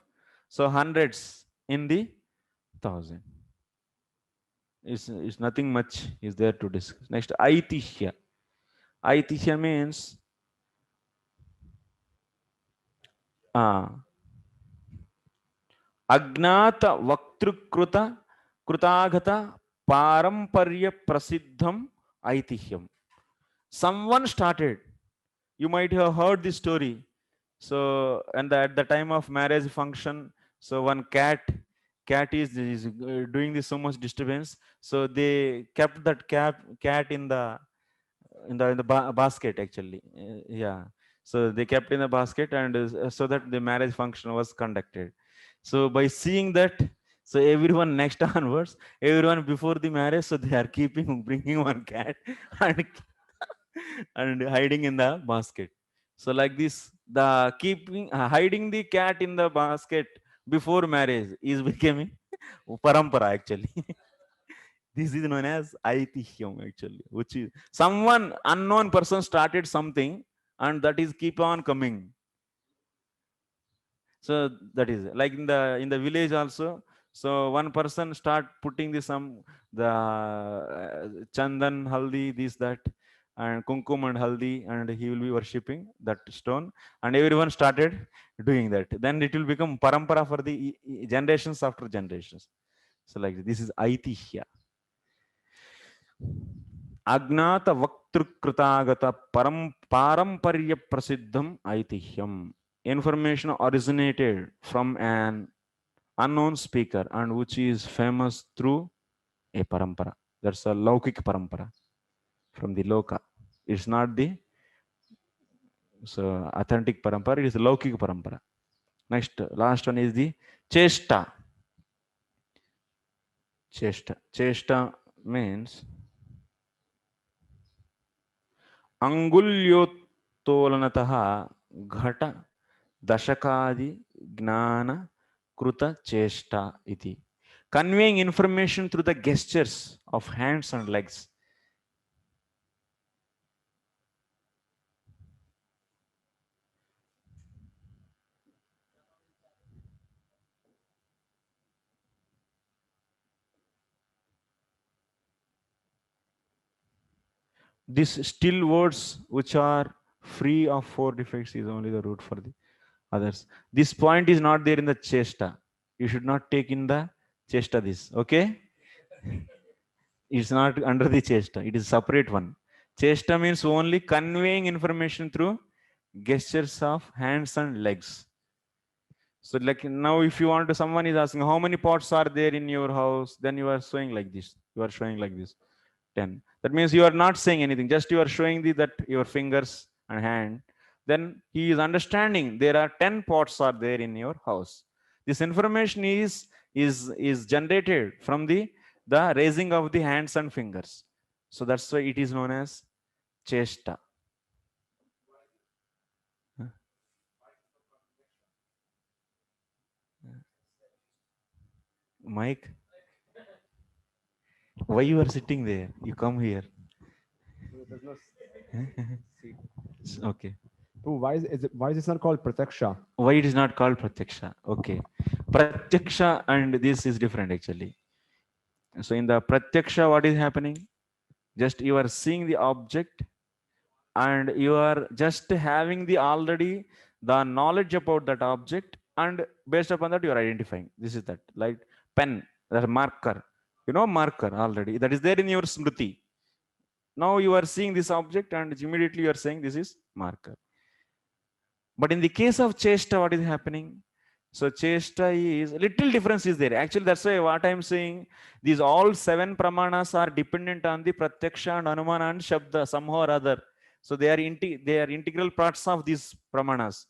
so hundreds in the 1,000. Is nothing much is there to discuss. Next, Aitihya. Aitihya means Agnata Vaktrukrita Krutagata Paramparya Prasiddham Aitihyam. Someone started. You might have heard this story. So, and at the time of marriage function, so one cat is doing this so much disturbance. So they kept that cat in the basket actually. Yeah. So they kept in the basket, and so that the marriage function was conducted. So by seeing that, so everyone next onwards, everyone before the marriage, so they are bringing one cat and and hiding in the basket. So like this, the hiding the cat in the basket before marriage is becoming parampara actually. This is known as aitihyam actually, which is someone unknown person started something, and that is keep on coming. So that is like in the village also. So one person start putting the chandan, haldi, this that, and kumkum and haldi, and he will be worshipping that stone, and everyone started doing that. Then it will become parampara for the generations after generations. So like this is aitihya. Agnata Vaktrukrutagata Paramparya Prasiddham Aitihyam. Information originated from an unknown speaker and which is famous through a parampara. That's a Laukik parampara from the Loka. It's not the authentic parampara, it is the Laukik parampara. Next, last one is the Cheshta. Cheshta. Cheshta means अंगुल्योत्तोलनतः घट दशकादि ज्ञान कृत चेष्टा इति. Conveying information through the gestures of hands and legs. These still words which are free of four defects is only the root for the others. This point is not there in the chesta. You should not take in the chesta this. Okay? It's not under the chesta. It is separate one. Chesta means only conveying information through gestures of hands and legs. So like now if you want to, someone is asking how many pots are there in your house, then you are showing like this. You are showing like this. 10. That means you are not saying anything, just you are showing that your fingers and hand. Then he is understanding there are 10 pots are there in your house. This information is generated from the raising of the hands and fingers. So that's why it is known as chesta. Mike, why you are sitting there? You come here. There's no seat. Okay. Prabhu, why is this not called Prataksha? Why it is not called Pratyaksha? Okay. Pratyaksha and this is different actually. So in the Pratyaksha, what is happening? Just you are seeing the object and you are just having the already the knowledge about that object, and based upon that you are identifying this is that, like pen, that marker, marker already that is there in your smriti. Now you are seeing this object and immediately you are saying this is marker. But in the case of chesta, what is happening? So chesta is little difference is there. Actually, that's why what I'm saying, these all 7 pramanas are dependent on the pratyaksha and anumana and shabda somehow or other. So they are integral parts of these pramanas.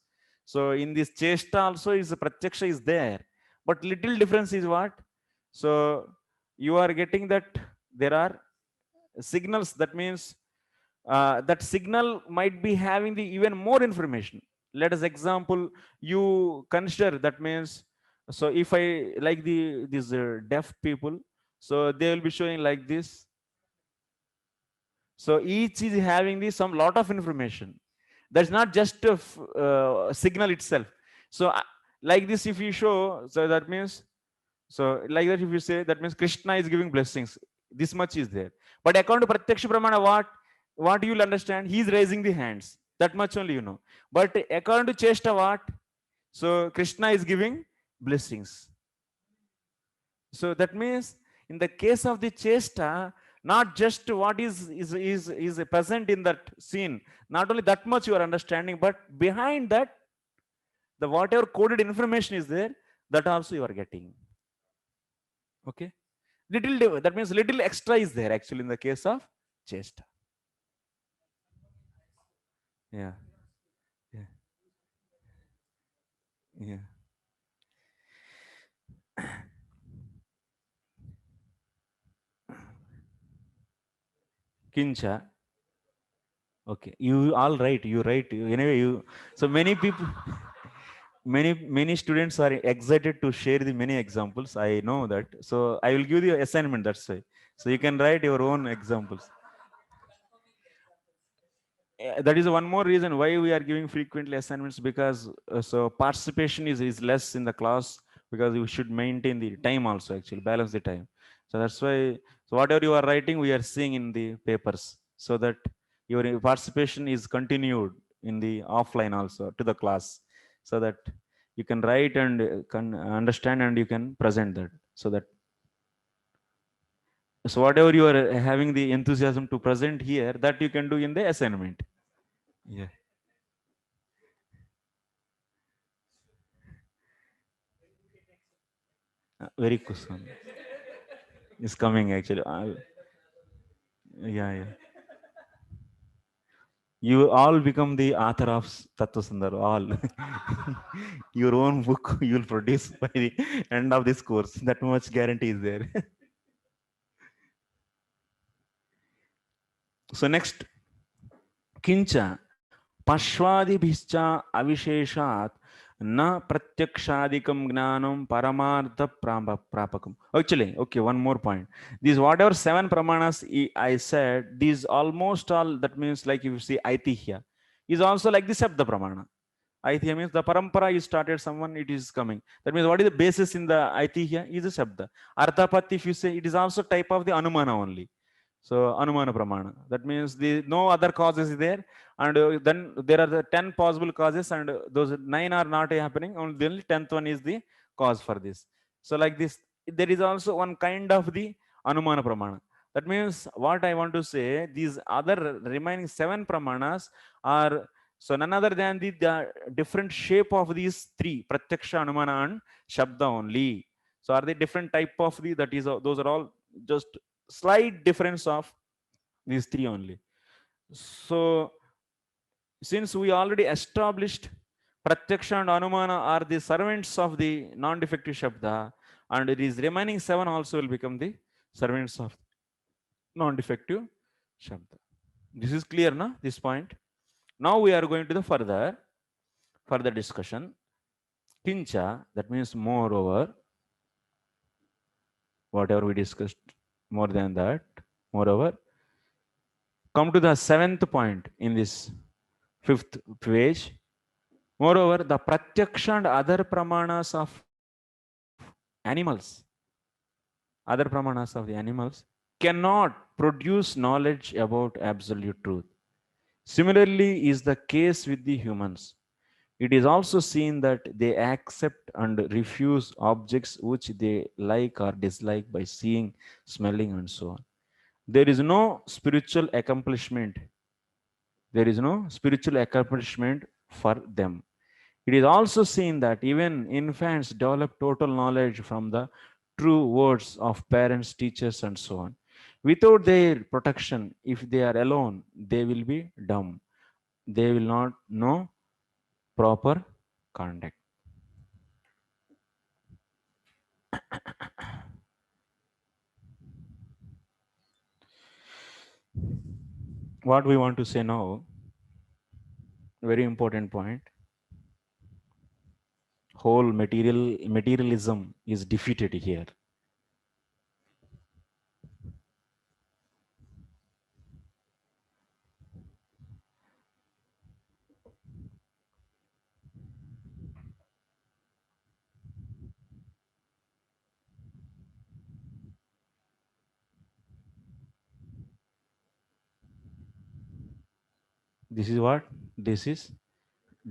So in this chesta also is pratyaksha is there. But little difference is what? So you are getting that there are signals, that means that signal might be having the even more information. Let us example, you consider, that means, so if I like these deaf people, so they will be showing like this. So each is having the some lot of information. That's not just a signal itself. So like this if you show, so that means, so like that if you say, that means Krishna is giving blessings, this much is there. But according to Pratyaksha Pramana, what you will understand, he is raising the hands, that much only you know. But according to Chesta, what? So Krishna is giving blessings. So that means in the case of the Chesta, not just what is present in that scene, not only that much you are understanding, but behind that, the whatever coded information is there, that also you are getting. Okay. That means little extra is there actually in the case of chesta. Yeah. Yeah. Yeah. Kincha. Okay. You all right. You right. Anyway, so many people, many students are excited to share the many examples. I know that. So I will give you assignment. That's why. So you can write your own examples. That is one more reason why we are giving frequently assignments, because so participation is less in the class, because you should maintain the time also, actually balance the time. So that's why, so whatever you are writing we are seeing in the papers, so that your participation is continued in the offline also to the class, so that you can write and can understand and you can present that. So that, so whatever you are having the enthusiasm to present here, that you can do in the assignment. Yeah. Very question is coming actually. Yeah, yeah. You all become the author of Tattva Sandarbha. All your own book you will produce by the end of this course. That much guarantee is there. So next, kincha pashvadibhischa aviseshat na pratyakshadikam gnanam paramartha prapakam. Actually, okay, one more point. These whatever 7 pramanas I said, these almost all, that means like if you see Aitihya, is also like the Sabda pramana. Aitihya means the parampara you started someone, it is coming. That means what is the basis in the Aitihya is a Sabda. Arthapati, if you say, it is also type of the Anumana only. So Anumana Pramana. That means no other causes is there, and then there are the 10 possible causes, and those 9 are not happening. Only the 10th one is the cause for this. So like this, there is also one kind of the Anumana Pramana. That means what I want to say, these other remaining 7 pramanas are so none other than the different shape of these 3, Pratyaksha, Anumana and Shabda only. So are they different type of the, that is, those are all just slight difference of these 3 only. So since we already established Pratyaksha and Anumana are the servants of the non-defective Shabda, and these remaining 7 also will become the servants of non-defective Shabda. This is clear, na? This point. Now we are going to the further discussion. Kincha, that means moreover, whatever we discussed, more than that, moreover, come to the 7th point in this fifth page. Moreover, the pratyaksha and other pramanas of animals, other pramanas of the animals cannot produce knowledge about absolute truth. Similarly is the case with the humans. It is also seen that they accept and refuse objects which they like or dislike by seeing, smelling, and so on. There is no spiritual accomplishment. There is no spiritual accomplishment for them. It is also seen that even infants develop total knowledge from the true words of parents, teachers, and so on. Without their protection, if they are alone, they will be dumb. They will not know proper conduct. What we want to say now, very important point. Whole materialism is defeated here. This is what? This is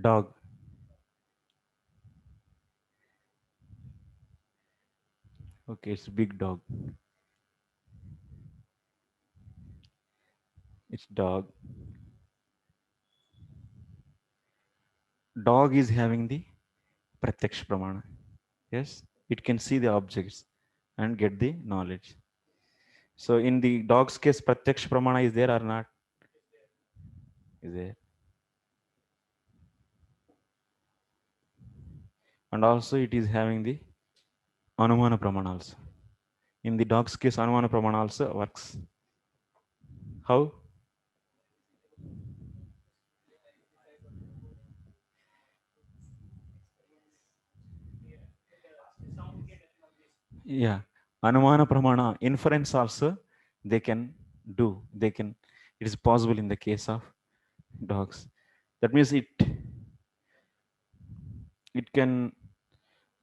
dog. Okay, it's big dog. It's dog. Dog is having the pratyaksh pramana. Yes, it can see the objects and get the knowledge. So in the dog's case, pratyaksh pramana is there or not? Is there. And also it is having the anumana pramana also. In the dog's case, anumana pramana also works. How? Yeah, anumana pramana, inference also they can do. They can. It is possible in the case of dogs. That means it can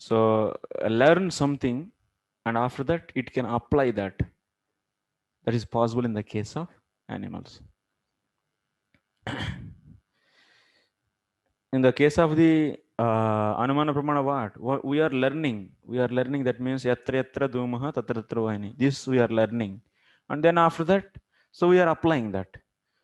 learn something, and after that it can apply that. That is possible in the case of animals. In the case of the anumana pramana, what we are learning? We are learning, that means yatra yatra dhumaha tatra tatra vayani. This we are learning, and then after that, so we are applying that.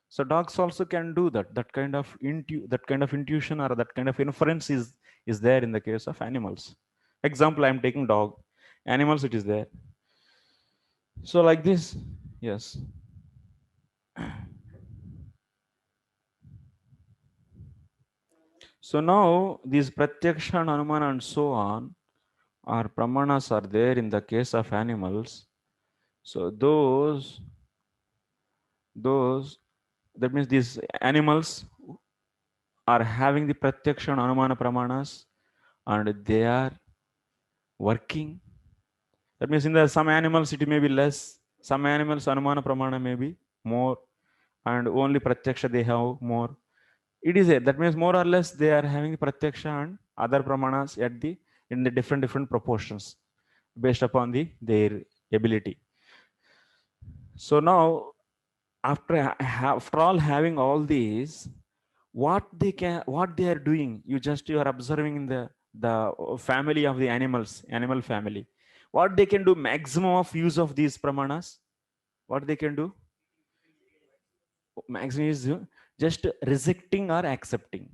So dogs also can do that. That kind of intuition or that kind of inference is there in the case of animals. Example, I am taking dog. Animals, it is there. So like this, yes. So now these pratyaksha and anumana and so on are pramanas are there in the case of animals. So those that means these animals are having the pratyaksha and anumana pramanas, and they are working. That means in the some animals it may be less, some animals anumana pramana may be more, and only pratyaksha they have more. It is that means more or less they are having pratyaksha and other pramanas at the in the different proportions based upon their ability. So now after all having all these, what they are doing, you are observing in the family of the animal family, what they can do maximum of use of these pramanas, what they can do maximum is just rejecting or accepting.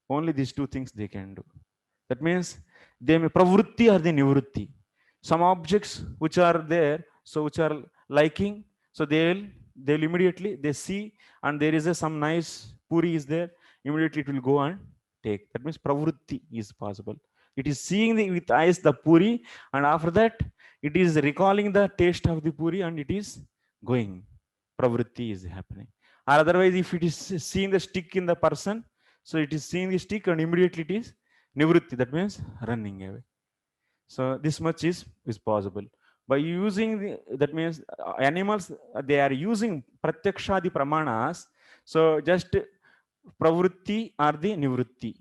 Only these two things they can do. That means they may pravrutti or the nivrutti. Some objects which are there, so which are liking, so they'll immediately they see, and there is some nice puri is there, immediately it will go and take. That means pravrutti is possible. It is seeing with eyes the puri, and after that it is recalling the taste of the puri, and it is going. Pravrutti is happening. Or otherwise, if it is seeing the stick in the person, so it is seeing the stick and immediately it is nivrutti, that means running away. So this much is possible. By using that means animals, they are using pratyakshadi pramanas. So just pravrutti or the nivrutti?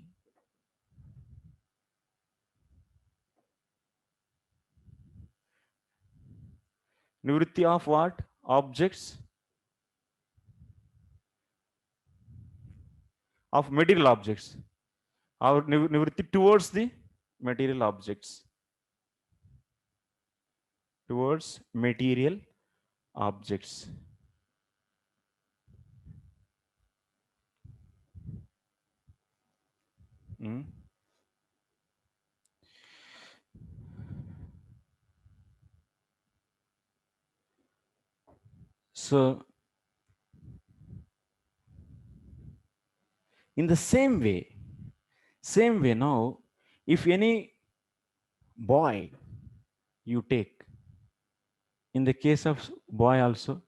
Nivrutti of what? Objects, of material objects. Our nivrutti towards the material objects. Towards material objects. Hmm? So, in the same way now, if any boy you take, in the case of boy also,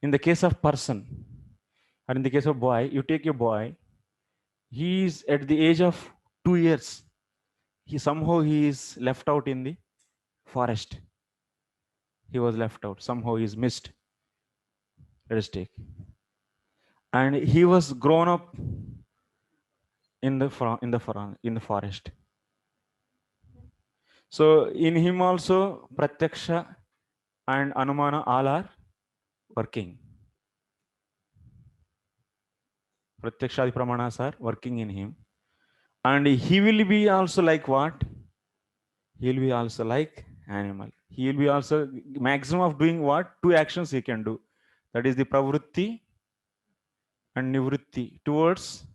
in the case of person, or in the case of boy, you take a boy, he is at the age of 2 years, he is left out in the forest. He was left out, somehow he is missed. Let us take. And he was grown up in the forest. So in him also Pratyaksha and Anumana all are working. Pratyakshadi pramanas are working in him. And he will be also like what? He will be also like animal. He will be also maximum of doing what? 2 actions he can do. That is the pravrutti and nivrutti towards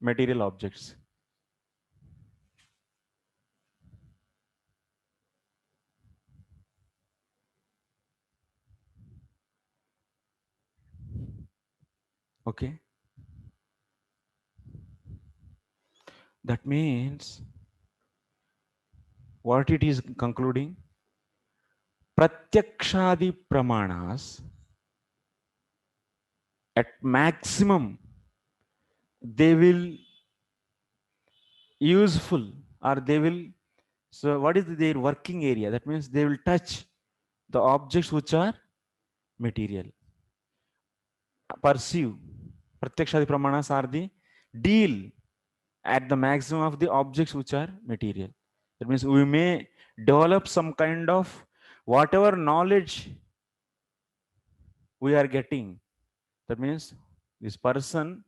material objects. Okay. That means what it is concluding? Pratyakshadi pramanas at maximum they will useful, or they will, so what is their working area? That means they will touch the objects which are material. Perceive. Pratyakshadi pramanas are the deal at the maximum of the objects which are material. That means we may develop some kind of whatever knowledge we are getting. That means this person,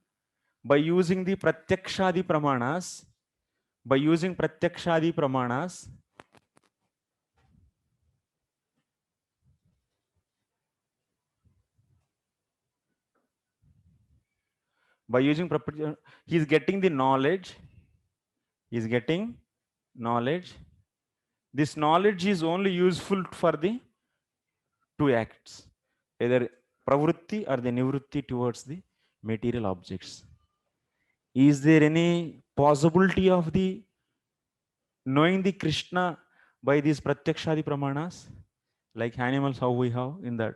by using the pratyakshadi pramanas, by using pratyakshadi pramanas, he is getting the knowledge. He is getting knowledge. This knowledge is only useful for the 2 acts, either pravrutti or the nivrutti towards the material objects. Is there any possibility of the knowing the Krishna by these pratyakshadi pramanas, like animals how we have in that?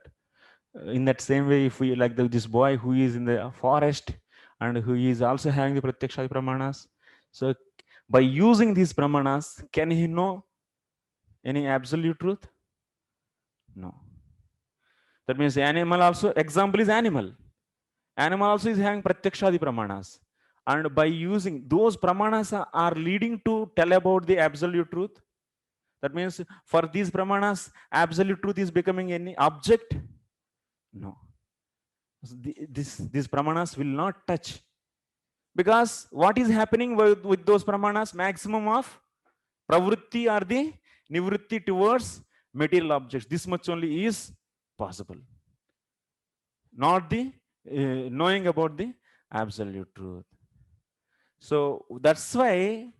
In that same way, if we like this boy who is in the forest and who is also having the pratyakshadi pramanas, so by using these pramanas, can he know any absolute truth? No. That means the animal also, example is animal. Animal also is having pratyakshadi pramanas. And by using those pramanas are leading to tell about the absolute truth. That means for these pramanas, absolute truth is becoming any object? No. These pramanas will not touch. Because what is happening with those pramanas? Maximum of pravrutti or the nivrutti towards material objects. This much only is possible. Not the knowing about the absolute truth. So that's why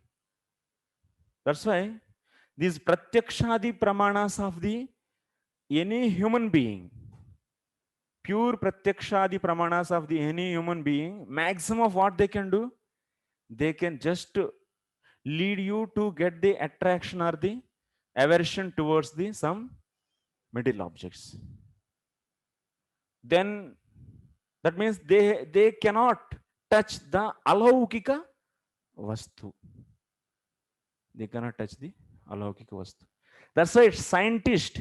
these pratyakshadi pramanas of the any human being, pure pratyakshadi pramanas of the any human being, maximum of what they can do, they can just lead you to get the attraction or the aversion towards the some material objects. Then that means they cannot touch the alaukika vastu. They cannot touch the alaukika vastu. That's why scientists,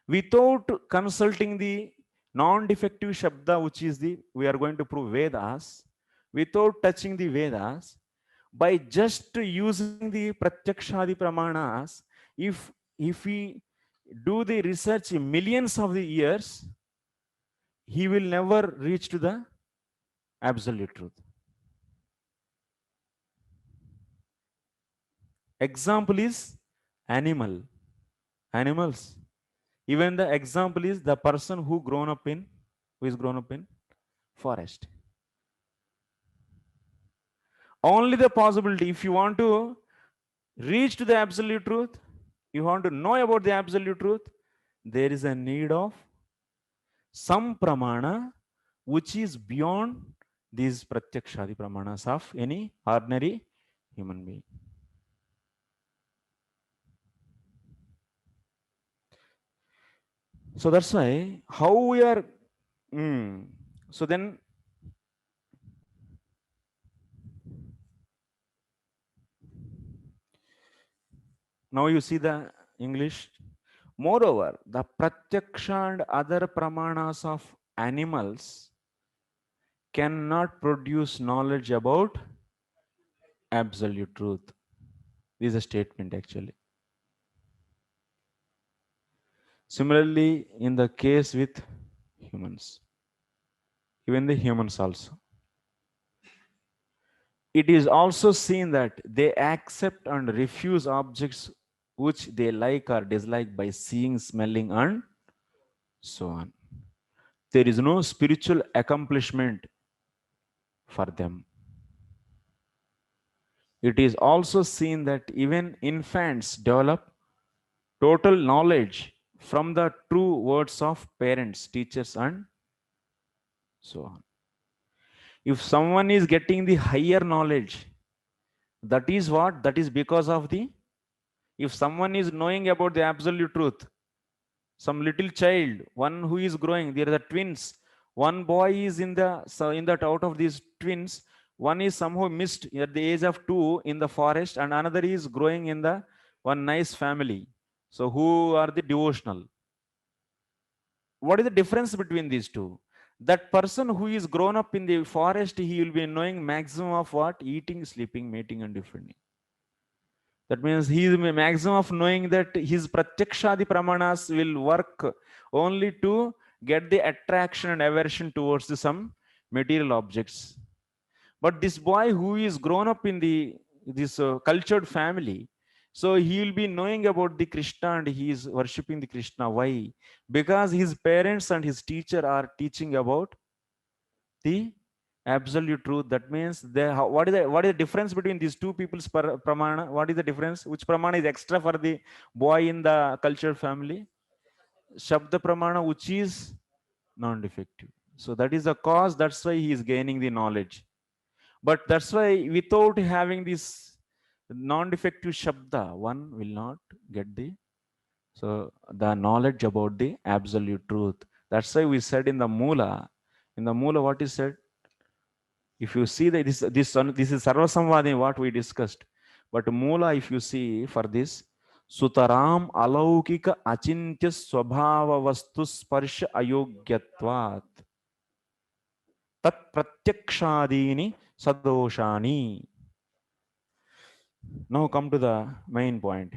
without consulting the Non-defective Shabda, which is we are going to prove Vedas, without touching the Vedas, by just using the Pratyakshadi Pramanas, if we do the research millions of the years, he will never reach to the absolute truth. Example is animals. Even the example is the person who is grown up in forest. Only the possibility, if you want to reach to the absolute truth, you want to know about the absolute truth, there is a need of some pramana which is beyond these pratyakshadi pramanas of any ordinary human being. So that's why how we are. So then, now you see the English. Moreover, the pratyaksha and other pramanas of animals cannot produce knowledge about absolute truth. This is a statement actually. Similarly, in the case with humans, even the humans also, it is also seen that they accept and refuse objects which they like or dislike by seeing, smelling, and so on. There is no spiritual accomplishment for them. It is also seen that even infants develop total knowledge from the true words of parents, teachers, and so on. If someone is getting the higher knowledge, that is what? That is because of the, if someone is knowing about the absolute truth, some little child, one who is growing, there are the twins, one boy is in the, so in that out of these twins, one is somehow missed at the age of 2 in the forest, and another is growing in the one nice family. So who are the devotional? What is the difference between these two? That person who is grown up in the forest, he will be knowing maximum of what? Eating, sleeping, mating, and defending. That means he is maximum of knowing that his pratyakshadi pramanas will work only to get the attraction and aversion towards some material objects. But this boy who is grown up in this cultured family, so he will be knowing about the Krishna and he is worshipping the Krishna. Why? Because his parents and his teacher are teaching about the absolute truth. That means what is the difference between these two people's pramana? What is the difference? Which pramana is extra for the boy in the cultured family? Shabda pramana, which is non-defective. So that is the cause. That's why he is gaining the knowledge. But that's why without having this non-defective shabda, one will not get the knowledge about the absolute truth. That's why we said in the Mula, what is said? If you see that this is Sarva Samvadi, what we discussed. But Mula, if you see for this, Sutaram alaukika achintya swabhava vastu sparsha ayogyatvat tat pratyakshadini sadoshani. Now come to the main point.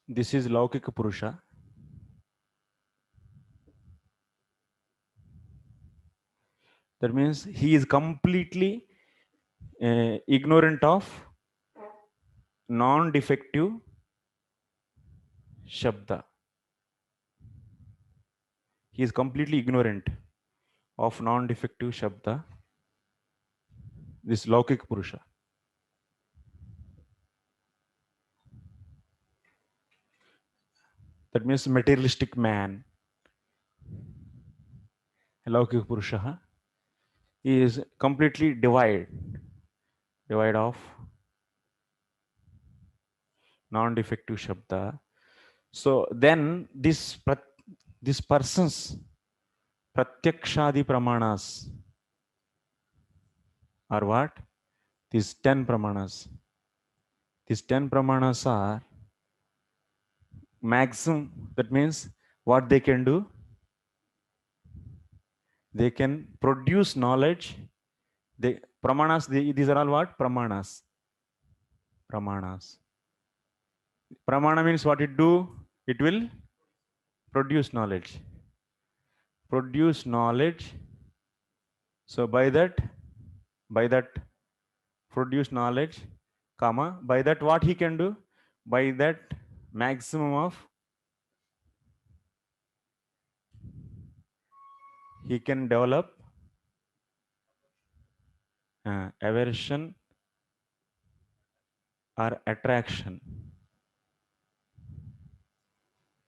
This is Laukika Purusha. That means he is completely ignorant of non-defective Shabda. He is completely ignorant of non-defective Shabda. This Laukik Purusha. That means materialistic man. Laukik Purusha. is completely divide of non-defective shabda. So then this person's pratyakshadi pramanas are what? These 10 pramanas. These 10 pramanas are maximum. That means what they can do? They can produce knowledge. Pramanas, these are all what? Pramanas. Pramanas. Pramana means what it do? It will produce knowledge. Produce knowledge. So by that produce knowledge, comma, by that what he can do? By that maximum of he can develop aversion or attraction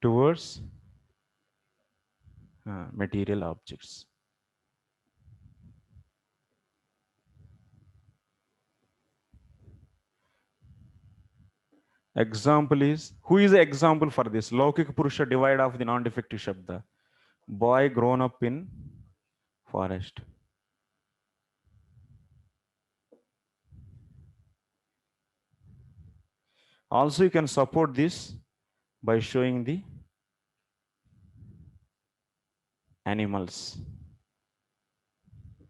towards material objects. Example is, who is the example for this? Laukika Purusha divide of the non-defective Shabda. Boy grown up in forest. Also you can support this by showing the animals.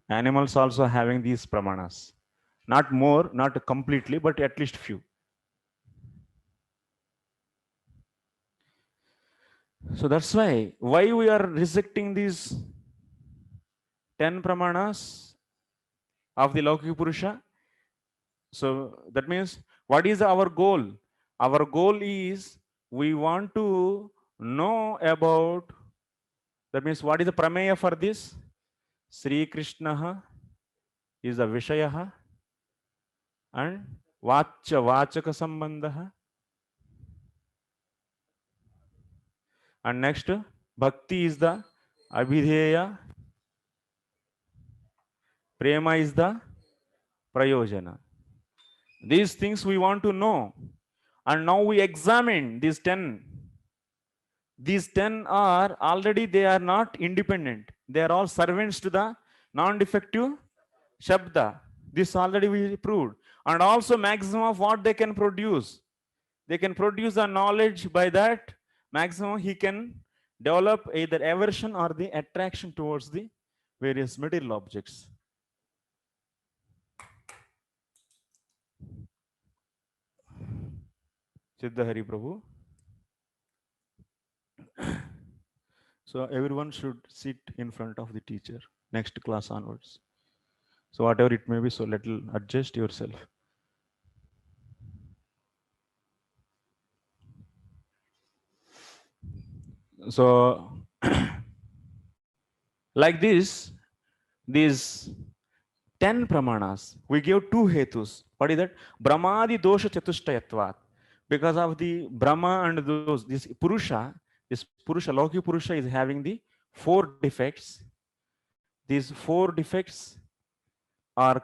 Animals also having these pramanas. Not more, not completely, but at least few. So that's why we are rejecting these 10 pramanas of the Laukika Purusha. So that means, what is our goal? Our goal is we want to know about, that means what is the prameya for this? Sri Krishna is the Vishaya and Vachaka Sambandha. And next, Bhakti is the Abhidheya, Prema is the Prayojana. These things we want to know. And now we examine these 10. These 10 are already, they are not independent. They are all servants to the non-defective Shabda. This already we proved. And also maximum of what they can produce. They can produce the knowledge. By that maximum he can develop either aversion or the attraction towards the various material objects. Siddha Hari Prabhu. So everyone should sit in front of the teacher next class onwards. So whatever it may be, so little adjust yourself. So like this, these 10 pramanas, we give 2 hetus. What is that? Brahmadi dosha chatushtayatvat. Because of the Brahma and this Purusha, Lauki Purusha is having the 4 defects. These 4 defects are,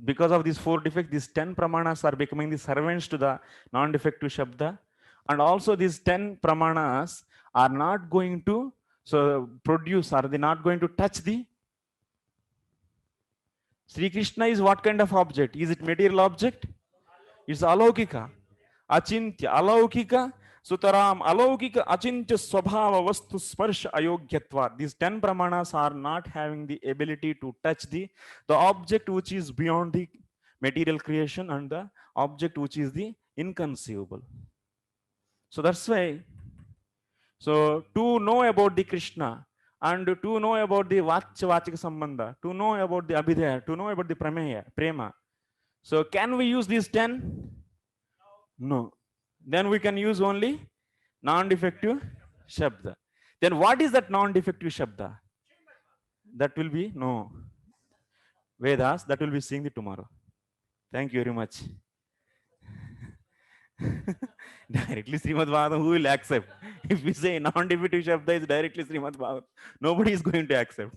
because of these 4 defects, these 10 pramanas are becoming the servants to the non-defective Shabda. And also these 10 pramanas are not going to produce, are they not going to touch the Sri Krishna is what kind of object? Is it material object? It's alaukika, achintya, alaukika, sutaram, alaukika, achintya, swabhava, vastu, sparsha, ayogyatva. These 10 pramanas are not having the ability to touch the object which is beyond the material creation and the object which is the inconceivable. So that's why, so to know about the Krishna, and to know about the Vachika Sambandha, to know about the Abhidheya, to know about the Prameya, Prema. So can we use these 10? No. Then we can use only non-defective Shabda. Then what is that non-defective Shabda? That will be, no, Vedas, that will be seeing the tomorrow. Thank you very much. Directly Srimad Bhagavatam, who will accept? If we say non-defective Shabda is directly Srimad Bhagavatam, nobody is going to accept.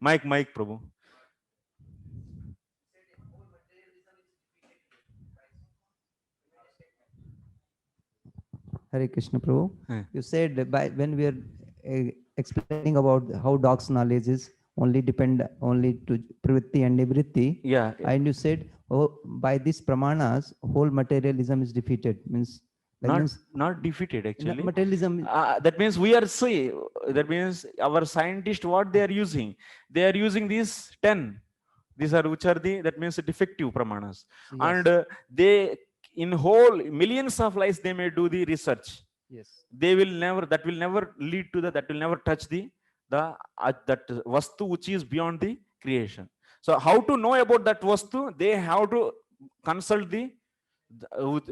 Mike, Prabhu. Hare Krishna, Prabhu. Hmm. You said by when we are explaining about how dog's knowledge is only depend only to pravritti and nivritti, Yeah. and you said, oh, by these pramanas, whole materialism is defeated. Means that Not means defeated actually. materialism. That means we are that means our scientists, what they are using, they are using these 10. These are which are the, that means defective pramanas. Yes. And they in whole millions of lives they may do the research. Yes. They will never, that will never lead to that will never touch the that vastu which is beyond the creation. So how to know about that vastu? They have to consult the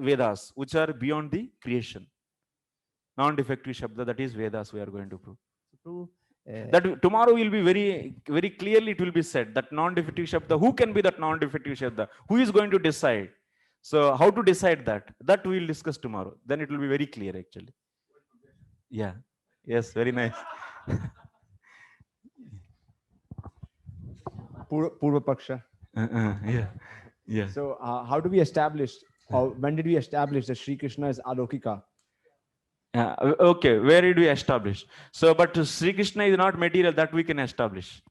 Vedas, which are beyond the creation. Non-defective Shabda, that is Vedas we are going to prove. Prabhu, That tomorrow will be very clearly, it will be said that non-defective Shabda, who can be that non-defective Shabda? Who is going to decide? So how to decide that? That we will discuss tomorrow. Then it will be very clear actually. Yeah. Yes, very nice. Purva Paksha. Yeah. Yeah. So how do we establish, or when did we establish that Sri Krishna is Alokika? Okay, where did we establish? So, but Sri Krishna is not material, that we can establish.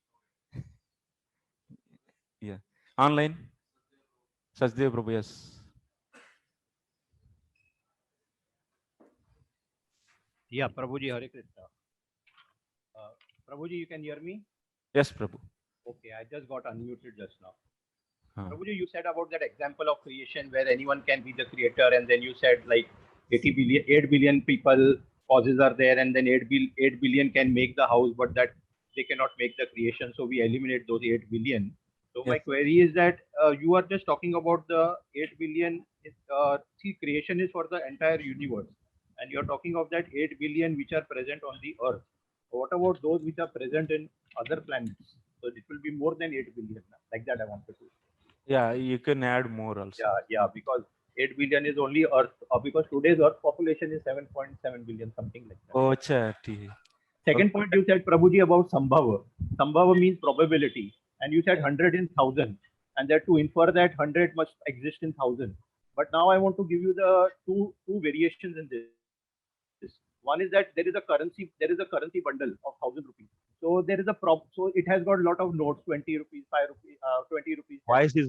Yeah. Online? Sachdev Prabhu, yes. Yeah, Prabhuji, Hare Krishna. Prabhuji, you can hear me? Yes, Prabhu. Okay, I just got unmuted just now. Huh. Prabhuji, you said about that example of creation where anyone can be the creator, and then you said like 8 billion people causes are there, and then 8 billion can make the house, but that they cannot make the creation. So we eliminate those 8 billion. So my Yes. query is that you are just talking about the 8 billion. See, creation is for the entire universe, and you're talking of that 8 billion which are present on the earth. What about those which are present in other planets? So it will be more than 8 billion. Like that, I wanted to. Yeah, you can add more also. Yeah, because 8 billion is only Earth, because today's Earth population is 7.7 billion, something like that. Oh, chatty. Second point, you said, Prabhuji, about Sambhava. Sambhava means probability. And you said 100 in 1000. And that to infer that 100 must exist in 1000. But now I want to give you the two variations in this. One is that there is a currency bundle of 1000 rupees. So there is a so it has got a lot of notes, 20 rupees, 5 rupees, 20 rupees. Voice is,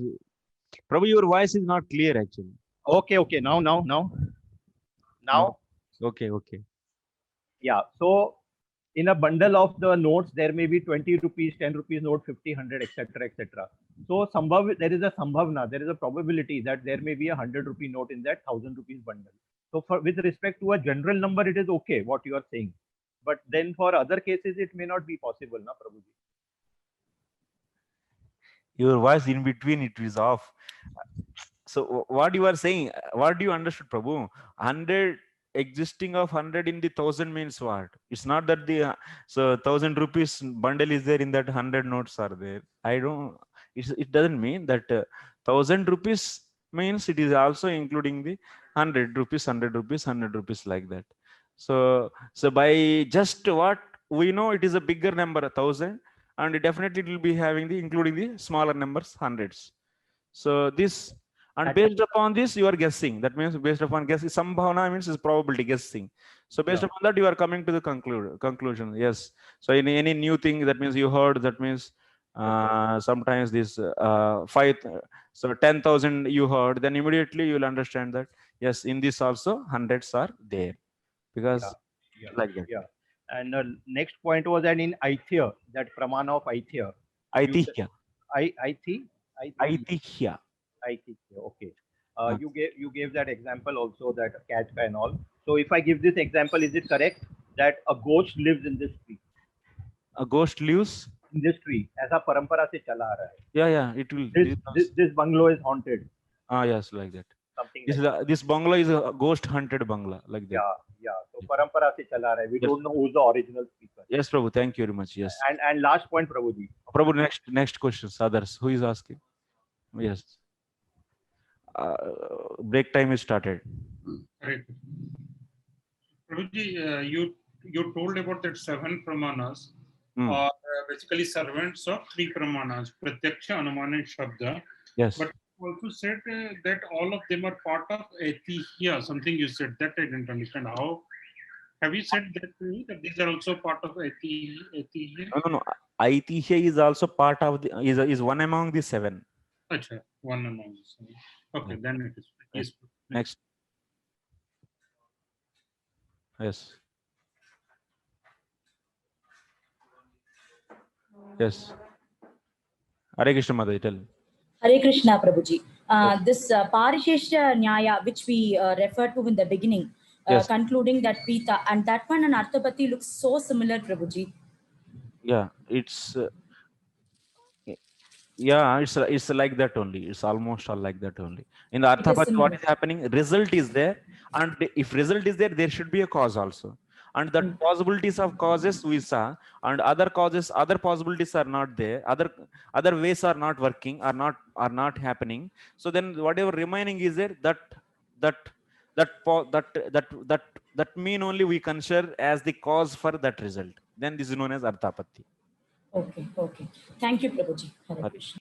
Prabhu, your voice is not clear actually. Okay. Now. Okay. Yeah. So in a bundle of the notes, there may be 20 rupees, 10 rupees note, 50, 100, etc., etc. So there is a sambhavna, there is a probability that there may be a 100 rupee note in that 1000 rupees bundle. So with respect to a general number, it is okay what you are saying. But then for other cases, it may not be possible, na Prabhuji? Your voice in between, it is off. So what you are saying, what do you understood, Prabhu? 100 existing of 100 in the 1000 means what? It's not that the so 1000 rupees bundle is there in that 100 notes are there. It doesn't mean that 1000 rupees means it is also including the 100 rupees, 100 rupees, 100 rupees like that. So by just what we know, it is a bigger number, 1000, and definitely it will be having the including the smaller numbers, hundreds. So this, and based upon this you are guessing. That means based upon guessing, sambhavana means is probability, guessing. So based upon that you are coming to the conclusion. Yes. So in any new thing, that means you heard, that means sometimes this 10,000 you heard, then immediately you will understand that yes, in this also hundreds are there, because like that. Yeah. And the next point was that in Aithya, that pramana of Aithya. Aitihya. Aithya. Okay. You gave that example also, that cat and all. So if I give this example, is it correct that a ghost lives in this tree? A ghost lives in this tree, ऐसा परंपरा से चला आ रहा है. Yeah, it will. This bungalow is haunted. Yes, like that. Something like that. This bungalow is a ghost haunted bungalow, like that. Yeah. So parampara se chala raha hai. We don't know who's the original speaker. Yes, Prabhu. Thank you very much. Yes. And last point, Prabhuji. Prabhu, next questions. Others. Who is asking? Yes. Break time is started. Right. Prabhuji, you told about that 7 pramanas. basically servants of three pramanas, Pratyaksha, Anumana, and Shabda. Yes. But you also said that all of them are part of Atiya, something you said that I didn't understand. How have you said that to me, that these are also part of Atiya? No. Aitihya is also part of the is one among the seven. Acha, one among the seven. Okay, Yeah. then it is. Yes. Next. Yes. Yes. Hare Krishna Mother, tell. Hare Krishna, Prabhuji. This Parisheshta Nyaya, which we referred to in the beginning, Yes. concluding that Pita, and that one and Arthapati looks so similar, Prabhuji. Yeah, it's it's like that only. It's almost all like that only. In the It is Arthapati, what similar. is happening? Result is there, and if result is there, there should be a cause also. And that possibilities of causes we saw, and other causes, other possibilities are not there. Other ways are not working, are not happening. So then whatever remaining is there, that mean only we consider as the cause for that result. Then this is known as Arthapati. Okay. Thank you, Prabhuji. Hare Hare Krishna.